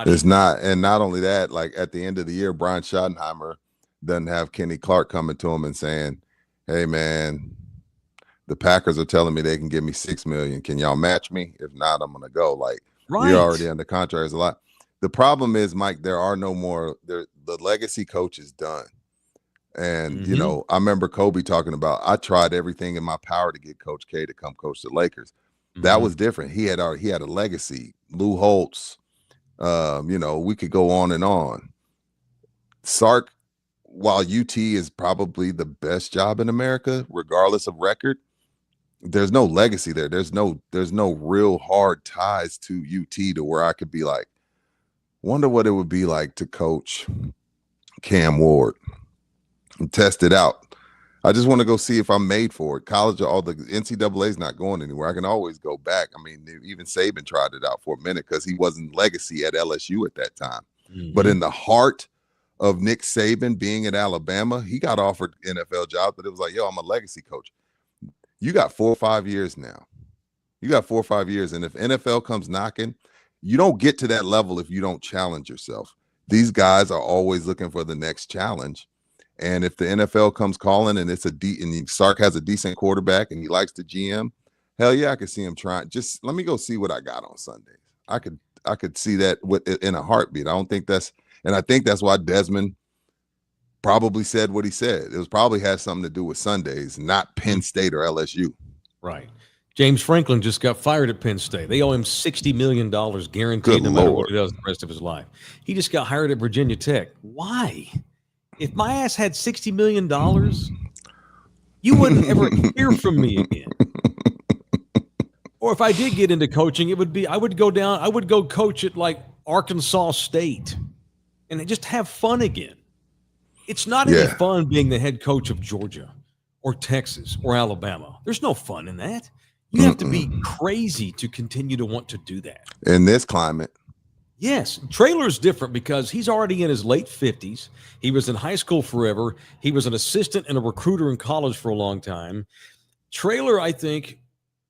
it's not. And not only that, like at the end of the year, Brian Schottenheimer doesn't have Kenny Clark coming to him and saying, "Hey, man, the Packers are telling me they can give me $6 million. Can y'all match me? If not, I'm gonna go." Like, you're already under contract. There's a lot. The problem is, Mike, there are no more. The legacy coach is done. And I remember Kobe talking about, I tried everything in my power to get Coach K to come coach the Lakers. That was different. He had a legacy. Lou Holtz. We could go on and on. Sark, while UT is probably the best job in America, regardless of record, there's no legacy there. There's no real hard ties to UT to where I could be like, wonder what it would be like to coach Cam Ward and test it out. I just want to go see if I'm made for it. College, all the NCAA is not going anywhere. I can always go back. I mean, even Saban tried it out for a minute because he wasn't legacy at LSU at that time. But in the heart of Nick Saban being at Alabama, he got offered NFL jobs, but it was like, yo, I'm a legacy coach. You got 4 or 5 years now. You got 4 or 5 years. And if NFL comes knocking, you don't get to that level if you don't challenge yourself. These guys are always looking for the next challenge. And if the NFL comes calling and and Sark has a decent quarterback and he likes the GM, hell yeah, I could see him trying. Just let me go see what I got on Sundays. I could see that in a heartbeat. I think that's why Desmond probably said what he said. It was probably has something to do with Sundays, not Penn State or LSU. Right. James Franklin just got fired at Penn State. They owe him $60 million guaranteed no matter what he does the rest of his life. He just got hired at Virginia Tech. Why? If my ass had $60 million, you wouldn't ever hear from me again. Or if I did get into coaching, I would go coach at like Arkansas State and just have fun again. It's not any fun being the head coach of Georgia or Texas or Alabama. There's no fun in that. You have to be crazy to continue to want to do that. In this climate. Yes. Traylor's different because he's already in his late 50s. He was in high school forever. He was an assistant and a recruiter in college for a long time. Traylor, I think,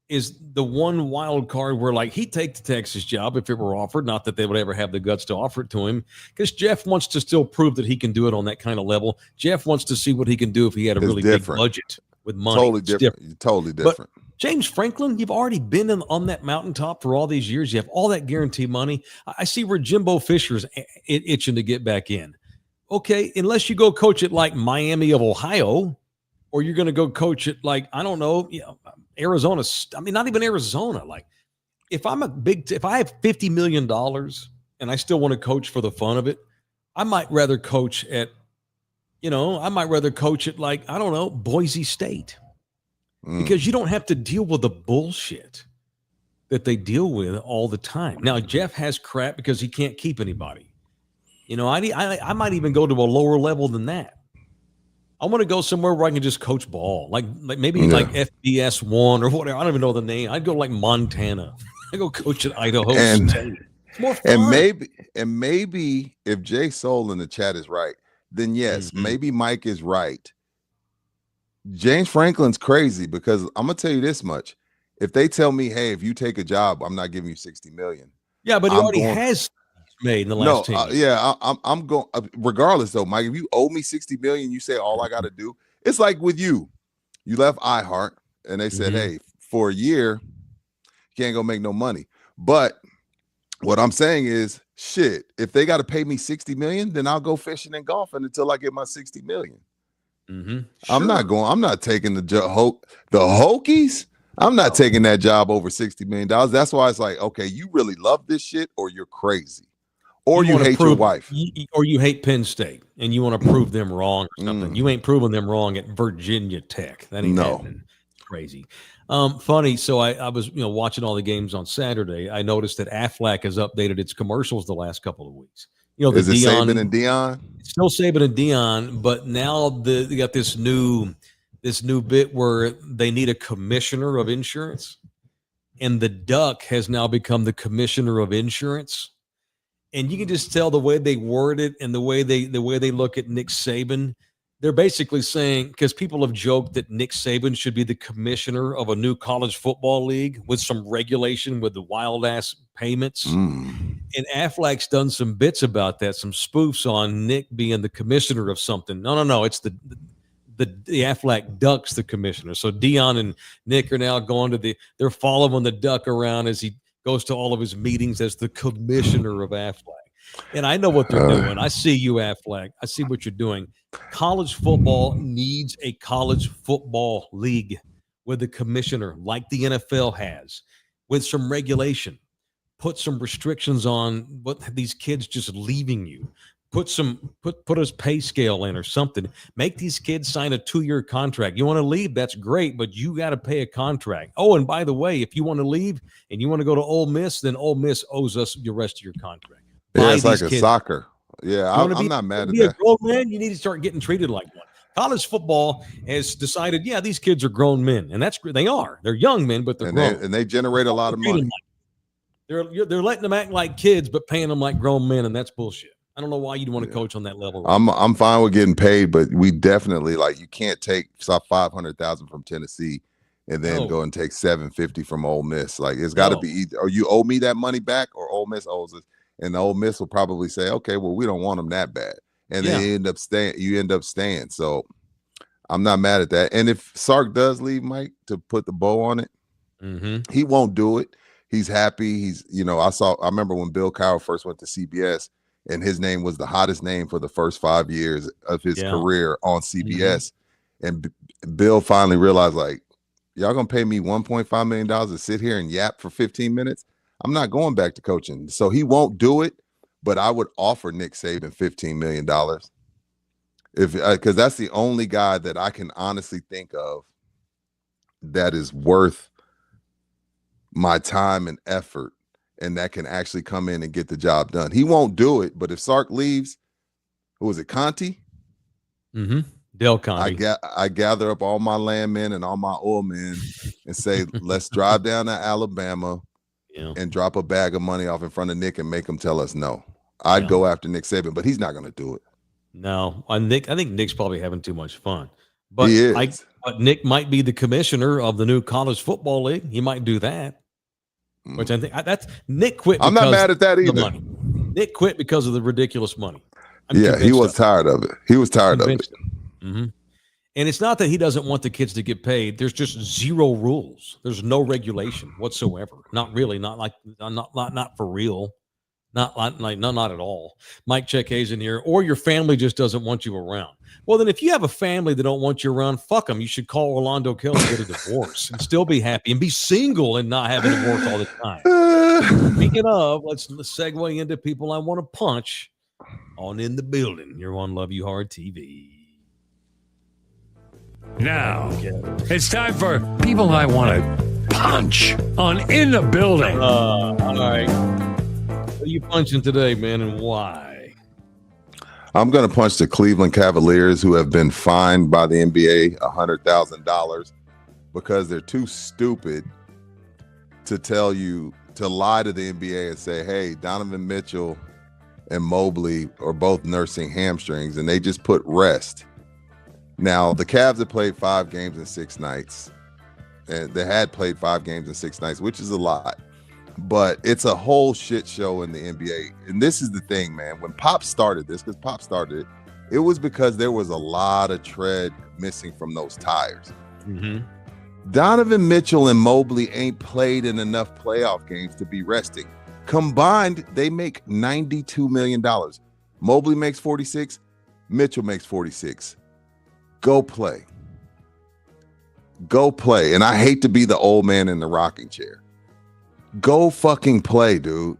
is the one wild card where, like, he'd take the Texas job if it were offered. Not that they would ever have the guts to offer it to him, because Jeff wants to still prove that he can do it on that kind of level. Jeff wants to see what he can do if he had a really big budget with money. Totally different. Totally different. But James Franklin, you've already been on that mountaintop for all these years. You have all that guarantee money. I see where Jimbo Fisher's itching to get back in. Okay, unless you go coach at like Miami of Ohio, or you're going to go coach at like, I don't know, Arizona. I mean, not even Arizona. Like, if I have $50 million and I still want to coach for the fun of it, I might rather coach at, like, I don't know, Boise State. Because you don't have to deal with the bullshit that they deal with all the time. Now, Jeff has crap because he can't keep anybody. I might even go to a lower level than that. I want to go somewhere where I can just coach ball, like maybe like FBS 1 or whatever. I don't even know the name. I'd go like Montana. I go coach at Idaho State. It's more fun. And maybe if Jay Soul in the chat is right, then yes, maybe Mike is right. James Franklin's crazy because I'm gonna tell you this much: if they tell me, "Hey, if you take a job, I'm not giving you $60 million," yeah, but he already has made in the last 10 years. I'm going. Regardless, though, Mike, if you owe me $60 million, you say all I got to do. It's like with you. You left iHeart, and they said, "Hey, for a year, can't go make no money. But what I'm saying is, shit, if they got to pay me $60 million, then I'll go fishing and golfing until I get my $60 million. Mm-hmm. I'm not taking the Hokies. I'm not taking that job over $60 million. That's why it's like, okay, you really love this shit or you're crazy. Or you hate your wife. Or you hate Penn State and you want to prove them wrong or something. You ain't proving them wrong at Virginia Tech. That ain't happening. Crazy. Funny. So I was, watching all the games on Saturday. I noticed that Aflac has updated its commercials the last couple of weeks. Is it Saban and Dion? It's still Saban and Dion, but now they got this new bit where they need a commissioner of insurance, and the Duck has now become the commissioner of insurance. And you can just tell the way they word it and the way they look at Nick Saban. They're basically saying, because people have joked that Nick Saban should be the commissioner of a new college football league with some regulation with the wild ass payments. And Aflac's done some bits about that, some spoofs on Nick being the commissioner of something. No. It's the Aflac Ducks, the commissioner. So Dion and Nick are now they're following the Duck around as he goes to all of his meetings as the commissioner of Aflac. And I know what they're doing. I see you, Aflac. I see what you're doing. College football needs a college football league with a commissioner like the NFL has, with some regulation. Put some restrictions on what these kids just leaving you. Put a pay scale in or something. Make these kids sign a 2-year contract. You want to leave? That's great, but you got to pay a contract. Oh, and by the way, if you want to leave and you want to go to Ole Miss, then Ole Miss owes us the rest of your contract. Yeah, it's like a soccer. Yeah, I'm not mad at that. A grown man, you need to start getting treated like one. College football has decided, yeah, these kids are grown men, and they are. They're young men, but they're grown. And they generate a lot of money. They're letting them act like kids, but paying them like grown men, and that's bullshit. I don't know why you'd want to coach on that level. I'm fine with getting paid, but we definitely you can't take $500,000 from Tennessee and then go and take $750 from Ole Miss. Like it's got to be either, or you owe me that money back, or Ole Miss owes us. And the Ole Miss will probably say, okay, well, we don't want them that bad. And then you end up staying. So I'm not mad at that. And if Sark does leave, Mike, to put the bow on it, he won't do it. He's happy. I remember when Bill Cowher first went to CBS and his name was the hottest name for the first 5 years of his career on CBS. And Bill finally realized, y'all going to pay me $1.5 million to sit here and yap for 15 minutes? I'm not going back to coaching. So he won't do it, but I would offer Nick Saban $15 million because that's the only guy that I can honestly think of that is worth my time and effort and that can actually come in and get the job done. He won't do it, but if Sark leaves, who was it, Conti? Del Conti. I gather up all my landmen and all my oil men and say, let's drive down to Alabama and drop a bag of money off in front of Nick and make him tell us no. I'd go after Nick Saban, but he's not going to do it. No, I think Nick's probably having too much fun. But he is. But Nick might be the commissioner of the new college football league. He might do that. Which I think that's Nick quit. I'm not mad at that either. Money. Nick quit because of the ridiculous money. He was tired of it. He was tired of it. And it's not that he doesn't want the kids to get paid. There's just zero rules. There's no regulation whatsoever. Not really. Not for real. Not at all. Mike Check Hayes in here. Or your family just doesn't want you around. Well, then if you have a family that don't want you around, fuck them. You should call Orlando Kelly and get a divorce and still be happy and be single and not have a divorce all the time. Speaking of, let's segue into people I want to punch on In the Building. You're on Love You Hard TV. Now, it's time for people I want to punch on In the Building. All right. What are you punching today, man, and why? I'm going to punch the Cleveland Cavaliers, who have been fined by the NBA $100,000 because they're too stupid to lie to the NBA and say, hey, Donovan Mitchell and Mobley are both nursing hamstrings, and they just put rest. Now, the Cavs have played 5 games in 6 nights, and they had played 5 games in 6 nights, which is a lot. But it's a whole shit show in the NBA. And this is the thing, man. When Pop started this, because Pop started it, it was because there was a lot of tread missing from those tires. Donovan Mitchell and Mobley ain't played in enough playoff games to be resting. Combined, they make $92 million. Mobley makes 46, Mitchell makes 46. Go play. Go play. And I hate to be the old man in the rocking chair. Go fucking play, dude.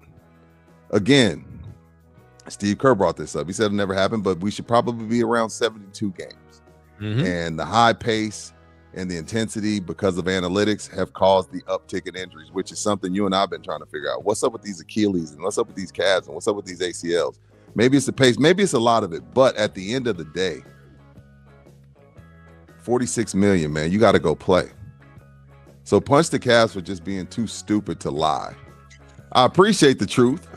Again, Steve Kerr brought this up. He said it never happened, but we should probably be around 72 games. Mm-hmm. And the high pace and the intensity because of analytics have caused the uptick in injuries, which is something you and I have been trying to figure out. What's up with these Achilles and what's up with these calves and what's up with these ACLs? Maybe it's the pace, maybe it's a lot of it, but at the end of the day, 46 million, man, you got to go play. So punch the Cavs for just being too stupid to lie. I appreciate the truth,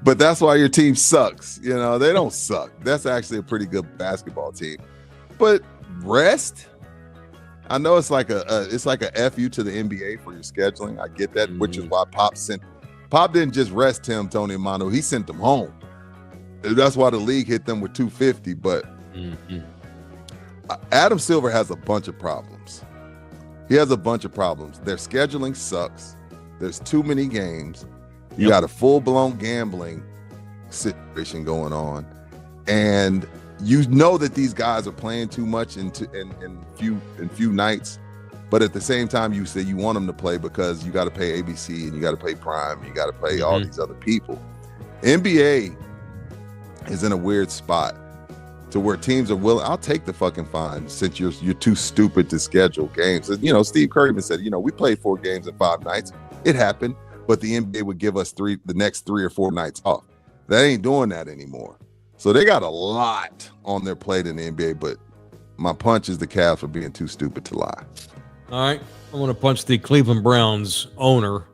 but that's why your team sucks. You know, they don't suck. That's actually a pretty good basketball team. But rest, I know it's like a FU to the NBA for your scheduling. I get that, which is why Pop didn't just rest him, Tony Manu. He sent him home. That's why the league hit them with 250. But Adam Silver has a bunch of problems. He has a bunch of problems. Their scheduling sucks. There's too many games. You got a full-blown gambling situation going on. And you know that these guys are playing too much in few nights. But at the same time, you say you want them to play because you got to pay ABC and you got to pay Prime. And you got to pay all these other people. NBA is in a weird spot to where teams are willing. I'll take the fucking fine since you're too stupid to schedule games. You know, Steve Kerr even said, we played 4 games in 5 nights. It happened, but the NBA would give us the next 3 or 4 nights off. They ain't doing that anymore. So they got a lot on their plate in the NBA, but my punch is the Cavs for being too stupid to lie. All right. I want to punch the Cleveland Browns owner.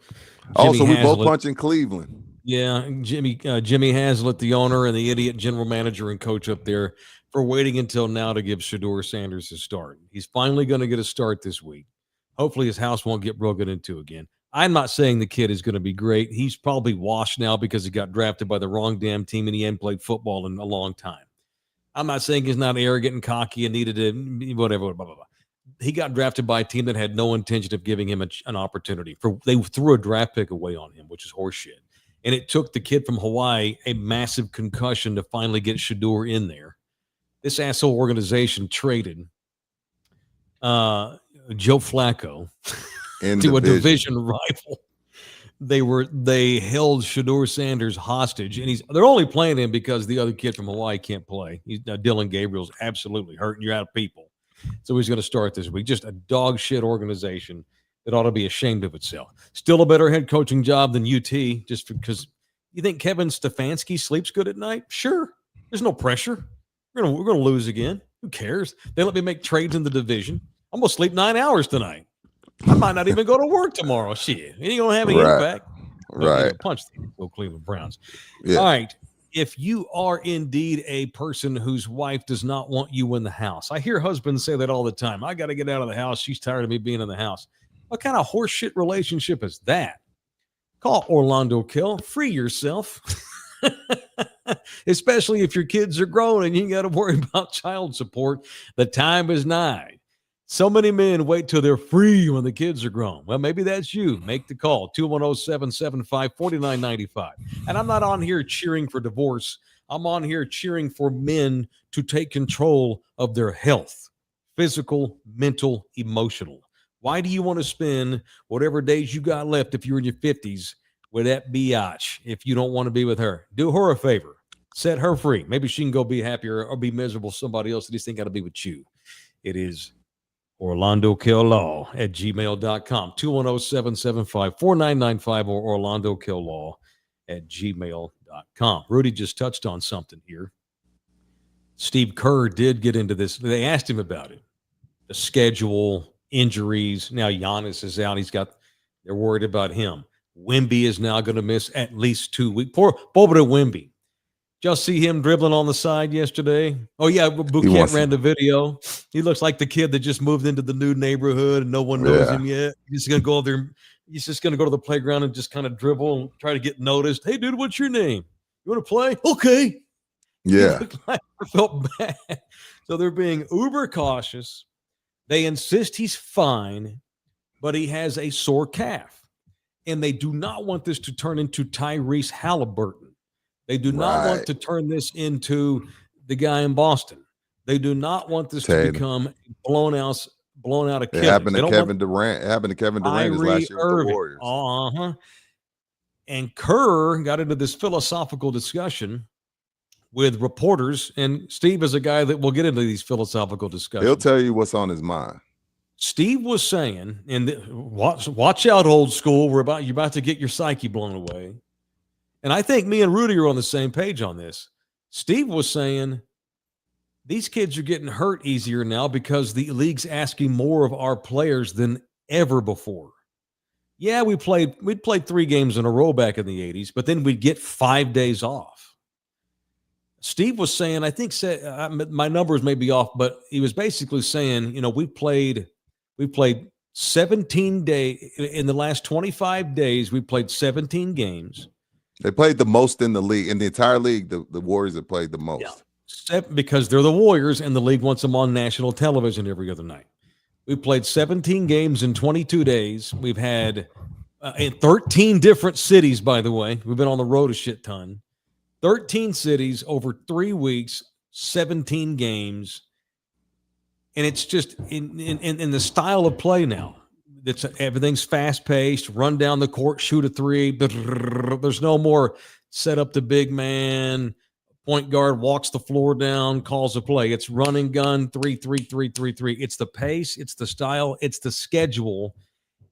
Also, we both punching Cleveland. Yeah, Jimmy Haslett, the owner, and the idiot general manager and coach up there for waiting until now to give Shedeur Sanders a start. He's finally going to get a start this week. Hopefully his house won't get broken into again. I'm not saying the kid is going to be great. He's probably washed now because he got drafted by the wrong damn team and he hadn't played football in a long time. I'm not saying he's not arrogant and cocky and needed to whatever, blah, blah, blah. He got drafted by a team that had no intention of giving him an opportunity. They threw a draft pick away on him, which is horseshit. And it took the kid from Hawaii a massive concussion to finally get Shedeur in there. This asshole organization traded Joe Flacco to a division rival. They held Shedeur Sanders hostage, and they're only playing him because the other kid from Hawaii can't play. Dylan Gabriel's absolutely hurting you out of people. So he's going to start this week. Just a dog shit organization that ought to be ashamed of itself. Still a better head coaching job than UT, just because you think Kevin Stefanski sleeps good at night? Sure. There's no pressure. We're gonna lose again. Who cares? They let me make trades in the division. I'm going to sleep 9 hours tonight. I might not even go to work tomorrow. Shit. It ain't going to have any impact. Right. Punch the Cleveland Browns. Yeah. All right. If you are indeed a person whose wife does not want you in the house, I hear husbands say that all the time. I got to get out of the house. She's tired of me being in the house. What kind of horseshit relationship is that? Call Orlando Kill. Free yourself. Especially if your kids are grown and you got to worry about child support. The time is nigh. So many men wait till they're free when the kids are grown. Well, maybe that's you. Make the call, 210-775-4995. And I'm not on here cheering for divorce. I'm on here cheering for men to take control of their health, physical, mental, emotional. Why do you want to spend whatever days you got left if you're in your 50s with that biatch if you don't want to be with her? Do her a favor. Set her free. Maybe she can go be happier or be miserable with somebody else that just ain't got to be with you. It is OrlandoKillLaw@gmail.com, 210-775-4995 or OrlandoKillLaw@gmail.com. Rudy just touched on something here. Steve Kerr did get into this. They asked him about it. The schedule, injuries. Now Giannis is out. They're worried about him. Wemby is now going to miss at least 2 weeks. Poor Bobo Wemby. Did y'all see him dribbling on the side yesterday? Oh, yeah, Bouquet ran the video. He looks like the kid that just moved into the new neighborhood and no one knows him yet. He's going to go there. He's just going to go to the playground and just kind of dribble and try to get noticed. Hey, dude, what's your name? You want to play? Okay. Yeah. I felt bad. So they're being uber cautious. They insist he's fine. but he has a sore calf. And they do not want this to turn into Tyrese Halliburton. They do not want to turn this into the guy in Boston. They do not want this to become blown out Achilles. It happened to Kevin Durant. It happened to Kevin Durant his last year with the Warriors. And Kerr got into this philosophical discussion with reporters, and Steve is a guy that will get into these philosophical discussions. He'll tell you what's on his mind. Steve was saying, and watch out, old school. You're about to get your psyche blown away. And I think me and Rudy are on the same page on this. Steve was saying these kids are getting hurt easier now because the league's asking more of our players than ever before. Yeah, we'd played 3 games in a row back in the 80s, but then we'd get 5 days off. Steve was saying, I think my numbers may be off, but he was basically saying, we played 17 days in the last 25 days. We played 17 games. They played the most in the league. In the entire league, the Warriors have played the most. Yeah. Because they're the Warriors, and the league wants them on national television every other night. We played 17 games in 22 days. We've had in 13 different cities, by the way. We've been on the road a shit ton. 13 cities over 3 weeks, 17 games. And it's just in the style of play now. Everything's fast-paced, run down the court, shoot a 3. There's no more set up the big man, point guard walks the floor down, calls a play. It's run and gun, 3, 3, 3, 3, 3. It's the pace, it's the style, it's the schedule.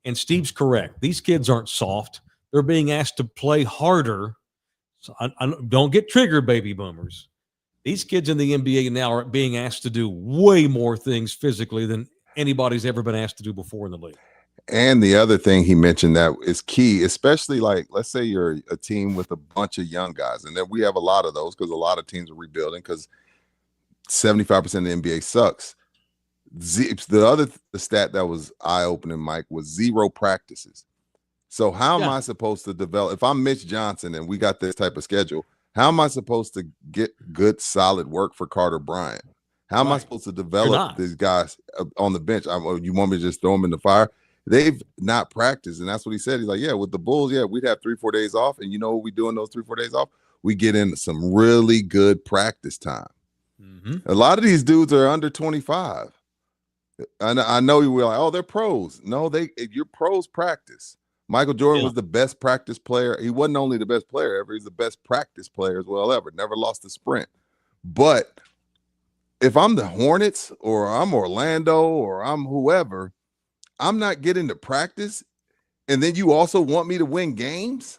And Steve's correct. These kids aren't soft. They're being asked to play harder. So I don't get triggered, baby boomers. These kids in the NBA now are being asked to do way more things physically than anybody's ever been asked to do before in the league. And the other thing he mentioned that is key, especially like, let's say you're a team with a bunch of young guys, and then we have a lot of those because a lot of teams are rebuilding because 75% of the NBA sucks. The stat that was eye-opening, Mike, was 0 practices. So how am I supposed to develop? If I'm Mitch Johnson and we got this type of schedule, how am I supposed to get good, solid work for Carter Bryant? How am I supposed to develop these guys on the bench? You want me to just throw them in the fire? They've not practiced, and that's what he said. He's like, yeah, with the Bulls, we'd have 3-4 days off, and you know what we do in those 3-4 days off? We get in some really good practice time. Mm-hmm. A lot of these dudes are under 25. I know you were like, oh, they're pros. No, your pros practice. Michael Jordan was the best practice player. He wasn't only the best player ever, he's the best practice player as well ever. Never lost a sprint. But if I'm the Hornets or I'm Orlando or I'm whoever, I'm not getting to practice, and then you also want me to win games?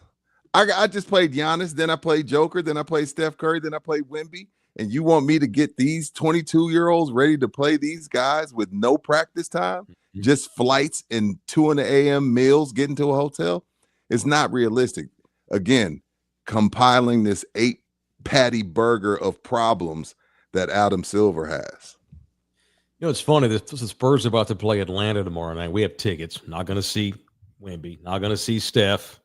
I just played Giannis, then I played Joker, then I played Steph Curry, then I played Wemby, and you want me to get these 22-year-olds ready to play these guys with no practice time, just flights and 2 a.m. meals, getting to a hotel? It's not realistic. Again, compiling this 8-patty burger of problems that Adam Silver has. It's funny. The Spurs are about to play Atlanta tomorrow night. We have tickets. Not going to see Wemby. Not going to see Steph.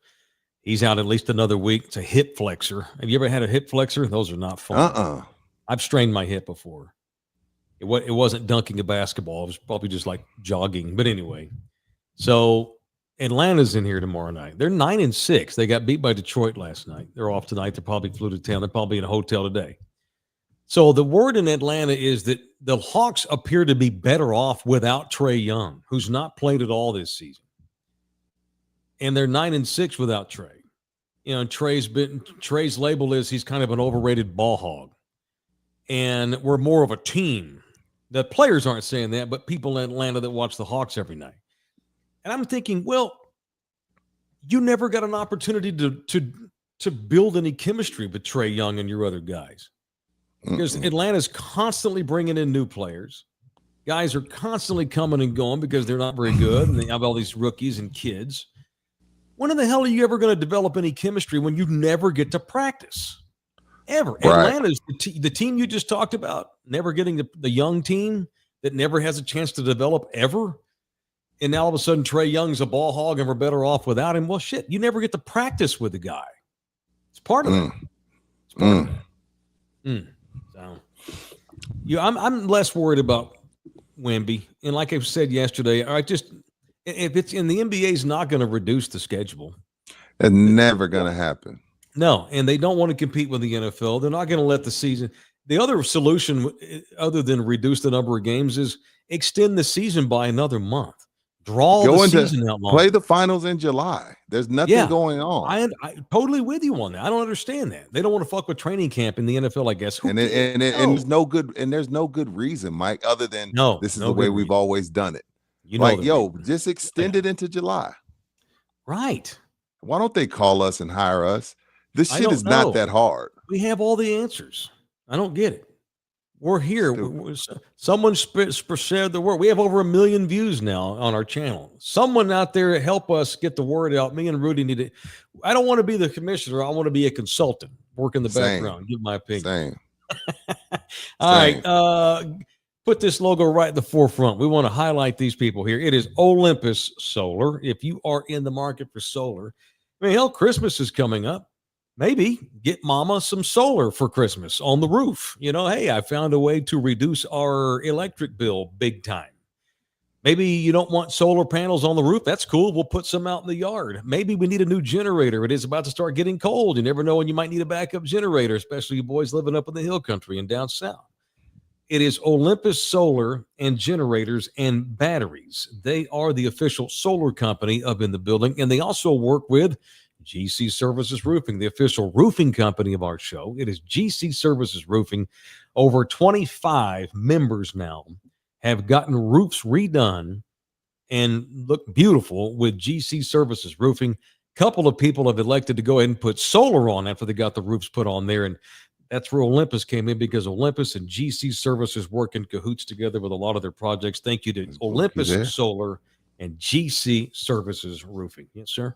He's out at least another week. It's a hip flexor. Have you ever had a hip flexor? Those are not fun. I've strained my hip before. It wasn't dunking a basketball. It was probably just like jogging. But anyway, so Atlanta's in here tomorrow night. They're 9-6. They got beat by Detroit last night. They're off tonight. They probably flew to town. They're probably in a hotel today. So the word in Atlanta is that the Hawks appear to be better off without Trae Young, who's not played at all this season. And they're 9-6 without Trae. Trae's label is he's kind of an overrated ball hog. And we're more of a team. The players aren't saying that, but people in Atlanta that watch the Hawks every night. And I'm thinking, well, you never got an opportunity to build any chemistry with Trae Young and your other guys. Because Atlanta's constantly bringing in new players. Guys are constantly coming and going because they're not very good, and they have all these rookies and kids. When in the hell are you ever going to develop any chemistry when you never get to practice? Ever. Right. Atlanta's the team you just talked about, never getting the young team that never has a chance to develop ever. And now all of a sudden Trae Young's a ball hog and we're better off without him. Well, shit, you never get to practice with the guy. It's part of it. It's part of it. So, I'm less worried about Wemby, and like I said yesterday, If it's in the NBA is not going to reduce the schedule. It's never going to happen. No, and they don't want to compete with the NFL. They're not going to let the season. The other solution, other than reduce the number of games, is extend the season by another month. Draw the season out longer. Play the finals in July. There's nothing going on. I totally with you on that. I don't understand that. They don't want to fuck with training camp in the NFL, I guess. And there's no good reason, Mike, other than this is the way we've always done it. Just extend it into July. Right. Why don't they call us and hire us? This shit is not that hard. We have all the answers. I don't get it. We're here. Someone shared the word. We have over 1 million views now on our channel. Someone out there help us get the word out. Me and Rudy need it. I don't want to be the commissioner. I want to be a consultant, work in the background, give my opinion. All right. Put this logo right in the forefront. We want to highlight these people here. It is Olympus Solar. If you are in the market for solar, I mean, hell, Christmas is coming up. Maybe get mama some solar for Christmas on the roof. Hey, I found a way to reduce our electric bill big time. Maybe you don't want solar panels on the roof. That's cool. We'll put some out in the yard. Maybe we need a new generator. It is about to start getting cold. You never know when you might need a backup generator, especially you boys living up in the hill country and down south. It is Olympus Solar and Generators and Batteries. They are the official solar company of In the Building, and they also work with GC Services Roofing, the official roofing company of our show. It is GC Services Roofing. Over 25 members now have gotten roofs redone and look beautiful with GC Services Roofing. A couple of people have elected to go ahead and put solar on after they got the roofs put on there, and that's where Olympus came in, because Olympus and GC Services work in cahoots together with a lot of their projects. Thank you to Olympus Solar and GC Services Roofing. Yes, sir?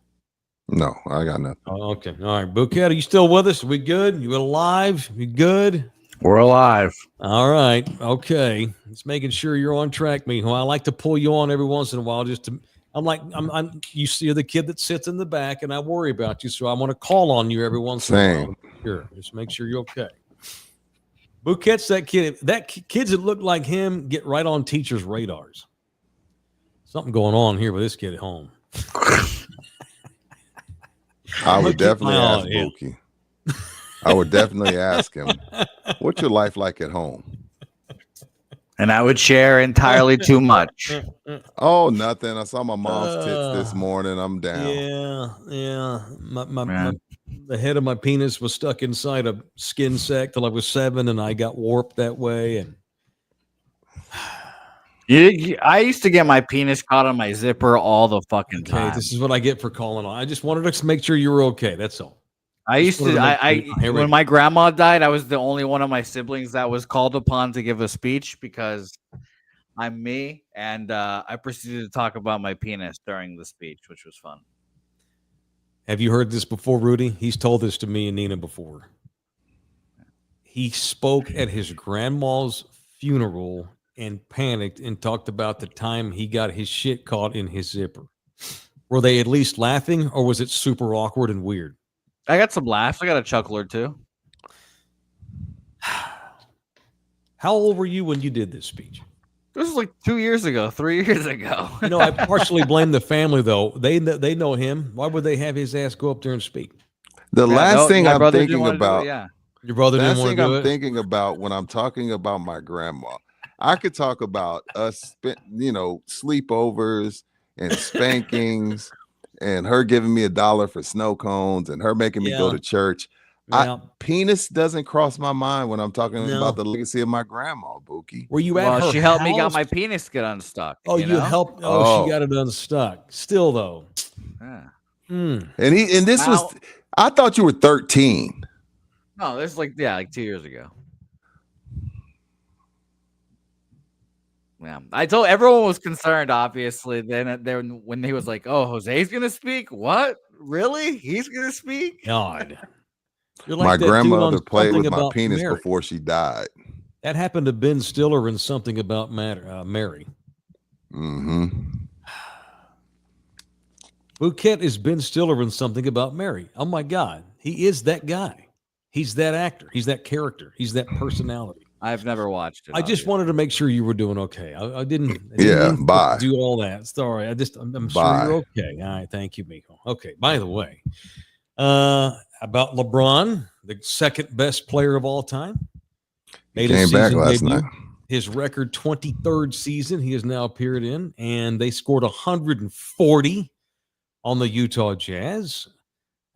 No, I got nothing. Oh, okay. All right. Bouquet, are you still with us? Are we good? You alive? You good? We're alive. All right. Okay. Just making sure you're on track, Mijo. I like to pull you on every once in a while just to you see the kid that sits in the back, and I worry about you, so I want to call on you every once in a while. Sure, just make sure you're okay. Bouquet's that kid. Kids that look like him get right on teachers' radars. Something going on here with this kid at home. I would definitely ask Bookie. I would definitely ask him, what's your life like at home? And I would share entirely too much. Oh, nothing. I saw my mom's tits this morning. I'm down. Yeah. The head of my penis was stuck inside a skin sack till I was 7, and I got warped that way. And I used to get my penis caught on my zipper all the fucking time. Okay, this is what I get for calling on. I just wanted to make sure you were okay. That's all. When my grandma died, I was the only one of my siblings that was called upon to give a speech because I'm me, and I proceeded to talk about my penis during the speech, which was fun. Have you heard this before, Rudy? He's told this to me and Nina before. He spoke at his grandma's funeral and panicked and talked about the time he got his shit caught in his zipper. Were they at least laughing, or was it super awkward and weird? I got some laughs. I got a chuckle or two. How old were you when you did this speech? This was like 2 years ago, 3 years ago. I partially blame the family, though. They know him. Why would they have his ass go up there and speak? The last thing I'm thinking about, your brother didn't want to do it? I'm thinking about when I'm talking about my grandma, I could talk about us, sleepovers and spankings and her giving me $1 for snow cones and her making me go to church. Yeah. Penis doesn't cross my mind when I'm talking about the legacy of my grandma, Bookie. Were you at her she helped house? me get my penis get unstuck. Oh, you helped. She got it unstuck. Still though. Yeah. And this was, I thought you were 13. No, this is like 2 years ago. Yeah, I told everyone was concerned. Obviously, then when he was like, "Oh, Jose's gonna speak," what? Really? He's gonna speak? God, like my grandmother played with my penis Mary. Before she died. That happened to Ben Stiller in Something About Mary. Mm-hmm. Bouquet is Ben Stiller in Something About Mary. Oh my God, he is that guy. He's that actor. He's that character. He's that personality. I've never watched it. I just wanted to make sure you were doing okay. I didn't Yeah, mean bye. to do all that. Sorry. I'm sure Bye. you're okay. All right. Thank you, Miko. Okay. By the way, about LeBron, the second best player of all time. He came back last night. His record 23rd season he has now appeared in, and they scored 140 on the Utah Jazz.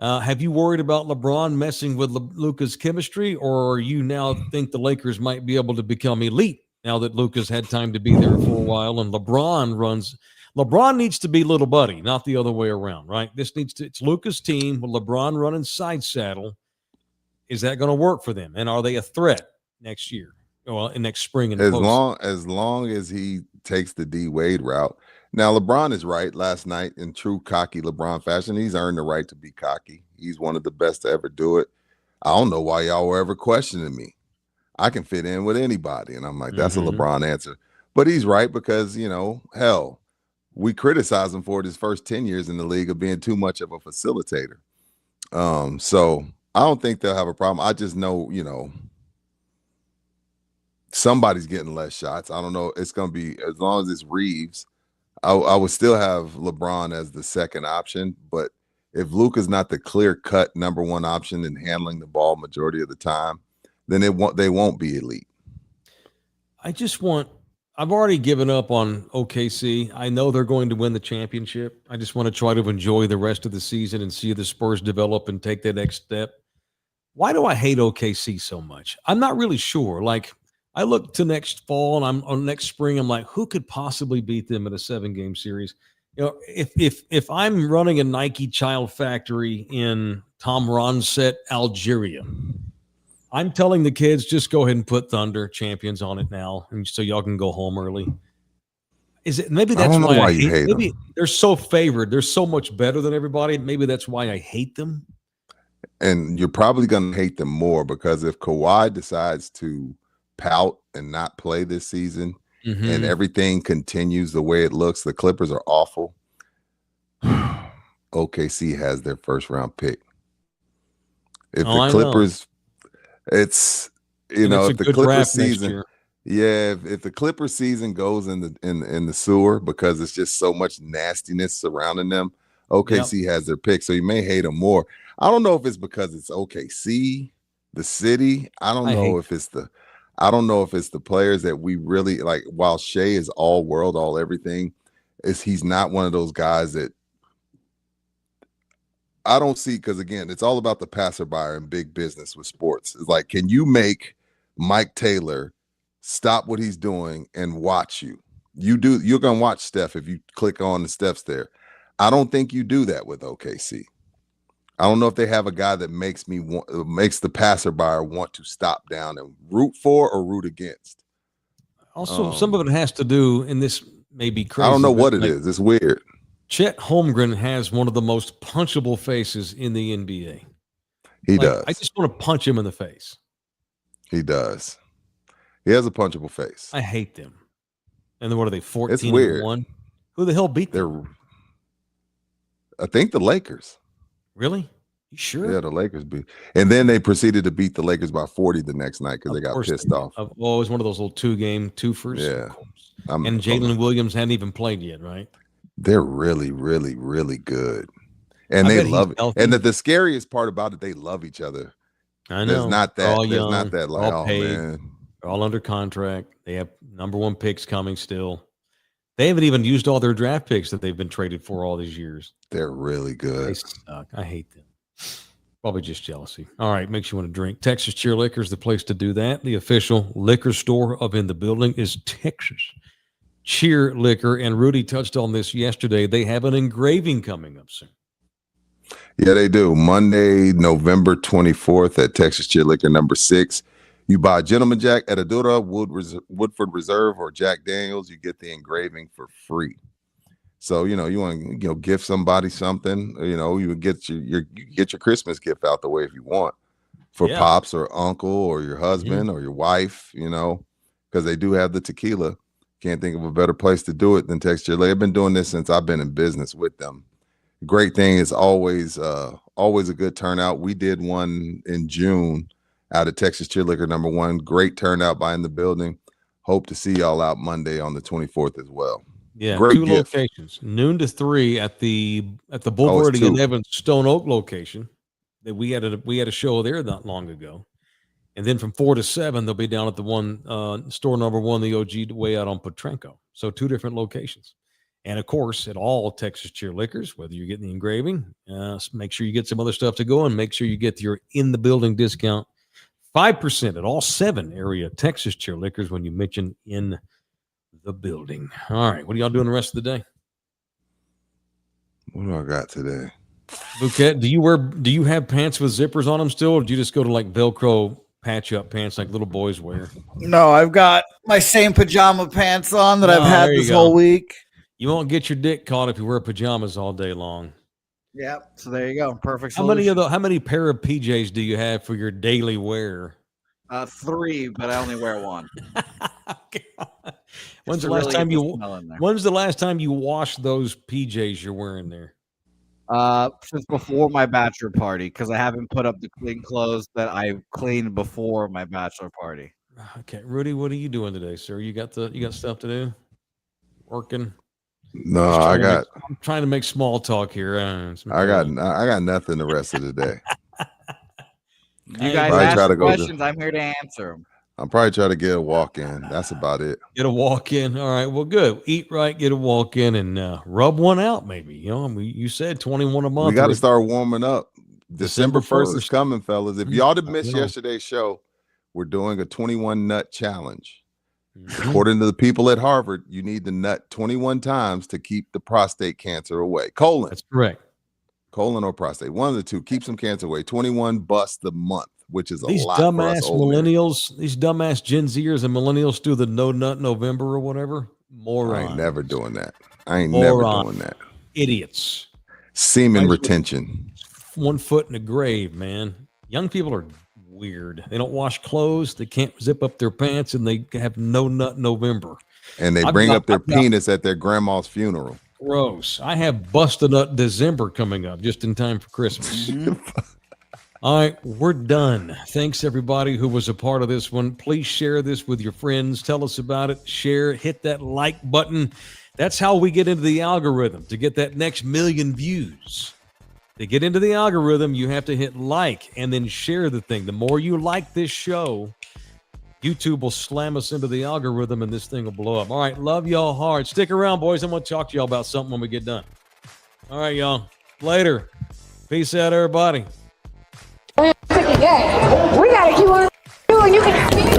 Have you worried about LeBron messing with Luka's chemistry, or you now think the Lakers might be able to become elite now that Luka's had time to be there for a while and LeBron needs to be little buddy, not the other way around, right? It's Luka's team with LeBron running side saddle. Is that going to work for them? And are they a threat next year? Well, next spring in the as long as he takes the D Wade route. Now, LeBron is right. Last night, in true cocky LeBron fashion, he's earned the right to be cocky. He's one of the best to ever do it. I don't know why y'all were ever questioning me. I can fit in with anybody. And I'm like, that's a LeBron answer. But he's right because, hell, we criticize him for his first 10 years in the league of being too much of a facilitator. So I don't think they'll have a problem. I just know, somebody's getting less shots. I don't know. It's going to be, as long as it's Reeves, I would still have LeBron as the second option. But if Luka's not the clear-cut number one option in handling the ball majority of the time, then they won't be elite. I've already given up on OKC. I know they're going to win the championship. I just want to try to enjoy the rest of the season and see the Spurs develop and take that next step. Why do I hate OKC so much? I'm not really sure. Like, I look to next fall and next spring, I'm like, who could possibly beat them in a 7-game series? If I'm running a Nike child factory in Tamraset, Algeria, I'm telling the kids, just go ahead and put Thunder champions on it now, and so y'all can go home early. Is it maybe that's why I hate them? Maybe they're so favored. They're so much better than everybody. Maybe that's why I hate them. And you're probably going to hate them more because if Kawhi decides to pout and not play this season and everything continues the way it looks, the Clippers are awful. OKC has their first round pick. If the Clippers, it's if the Clippers season, if the Clippers season goes in the sewer because it's just so much nastiness surrounding them, OKC has their pick. So you may hate them more. I don't know if it's because it's OKC, the city. I don't know if it's the players that we really like. While Shea is all world, all everything, he's not one of those guys that I don't see, because again, it's all about the passerby and big business with sports. It's like, can you make Mike Taylor stop what he's doing and watch you? You're gonna watch Steph if you click on the steps there. I don't think you do that with OKC. I don't know if they have a guy that makes the passerby want to stop down and root for or root against. Also, some of it has to do, and this may be crazy. I don't know what it is. It's weird. Chet Holmgren has one of the most punchable faces in the NBA. He does. I just want to punch him in the face. He does. He has a punchable face. I hate them. And then what are they, 14-1? It's weird. Who the hell beat them? I think the Lakers. Really? You sure? Yeah, the Lakers beat. And then they proceeded to beat the Lakers by 40 the next night because they got pissed off. Well, it was one of those little 2-game twofers. Yeah. And Jalen Williams hadn't even played yet, right? They're really, really, really good. And they love it. And the scariest part about it, they love each other. I know. There's not that. All young, not that like, all oh, paid, man. They're all under contract. They have number 1 picks coming still. They haven't even used all their draft picks that they've been traded for all these years. They're really good. They suck. I hate them. Probably just jealousy. All right, makes you want to drink. Texas Cheer Liquor is the place to do that. The official liquor store of In the Building is Texas Cheer Liquor. And Rudy touched on this yesterday. They have an engraving coming up soon. Yeah, they do. Monday, November 24th at Texas Cheer Liquor number 6. You buy Gentleman Jack at Adura, Woodford Reserve, or Jack Daniels, you get the engraving for free. So, you want to gift somebody something, you would get your Christmas gift out the way if you want for pops or uncle or your husband or your wife, because they do have the tequila. Can't think of a better place to do it than Texas Cheer Liquor. They've been doing this since I've been in business with them. Great thing is always a good turnout. We did one in June out at Texas Cheer Liquor #1. Great turnout by in the building. Hope to see y'all out Monday on the 24th as well. Yeah, Great 2 gift. locations, noon to 3 at the Boulevardier and 2. Evans Stone Oak location. That we had a show there not long ago, and then from 4 to 7 they'll be down at the one store #1, the OG way out on Petrenko. So 2 different locations, and of course at all Texas Cheer Liquors, whether you're getting the engraving, make sure you get some other stuff to go, and make sure you get your in the building discount 5% at all 7 area Texas Cheer Liquors when you mention in the building. All right, what are y'all doing the rest of the day? What do I got today? Bouquet, do you have pants with zippers on them still, or do you just go to like Velcro patch up pants like little boys wear? No, I've got my same pajama pants on that I've Oh, had there you this go. whole week. You won't get your dick caught if you wear pajamas all day long. Yep. So there you go. Perfect How solution. many pair of PJs do you have for your daily wear? 3, but I only wear 1. When's the to last really time get the you smell in there. When's the last time you washed those PJs you're wearing there? Since before my bachelor party, because I haven't put up the clean clothes that I cleaned before my bachelor party. Okay, Rudy, what are you doing today, sir? You got stuff to do? Working? No, I'm trying to make small talk here. I got nothing the rest of the day. You guys probably ask try to go to- questions. I'm here to answer them. I'm probably trying to get a walk in. That's about it. Get a walk in. All right. Well, good. Eat right. Get a walk in and rub one out. Maybe you said 21 a month. We got to start warming up. December 1st is 1st. coming, fellas. If y'all didn't miss know. yesterday's show, we're doing a 21 nut challenge. Mhm. According to the people at Harvard, you need to nut 21 times to keep the prostate cancer away. Colon That's correct. or prostate, one of the two. Keep some cancer away. 21 busts a month, which is a These lot for us dumbass old men. millennials, these dumbass Gen Zers and millennials do the no nut November or whatever. Moron. I ain't never doing that. I ain't Moron. never doing that. Idiots. Semen Nice. retention. 1 foot in the grave, man. Young people are weird. They don't wash clothes. They can't zip up their pants, and they have no nut November. And they I've bring got- up their I've got- penis at their grandma's funeral. Gross. I have busted nut December coming up just in time for Christmas. All right, we're done. Thanks everybody who was a part of this one. Please share this with your friends. Tell us about it. Share, hit that like button. That's how we get into the algorithm to get that next 1,000,000 views. To get into the algorithm, you have to hit like and then share the thing. The more you like this show, YouTube will slam us into the algorithm and this thing will blow up. All right, love y'all hard. Stick around, boys. I'm going to talk to y'all about something when we get done. All right, y'all. Later. Peace out, everybody. We gotta keep on doing. You can.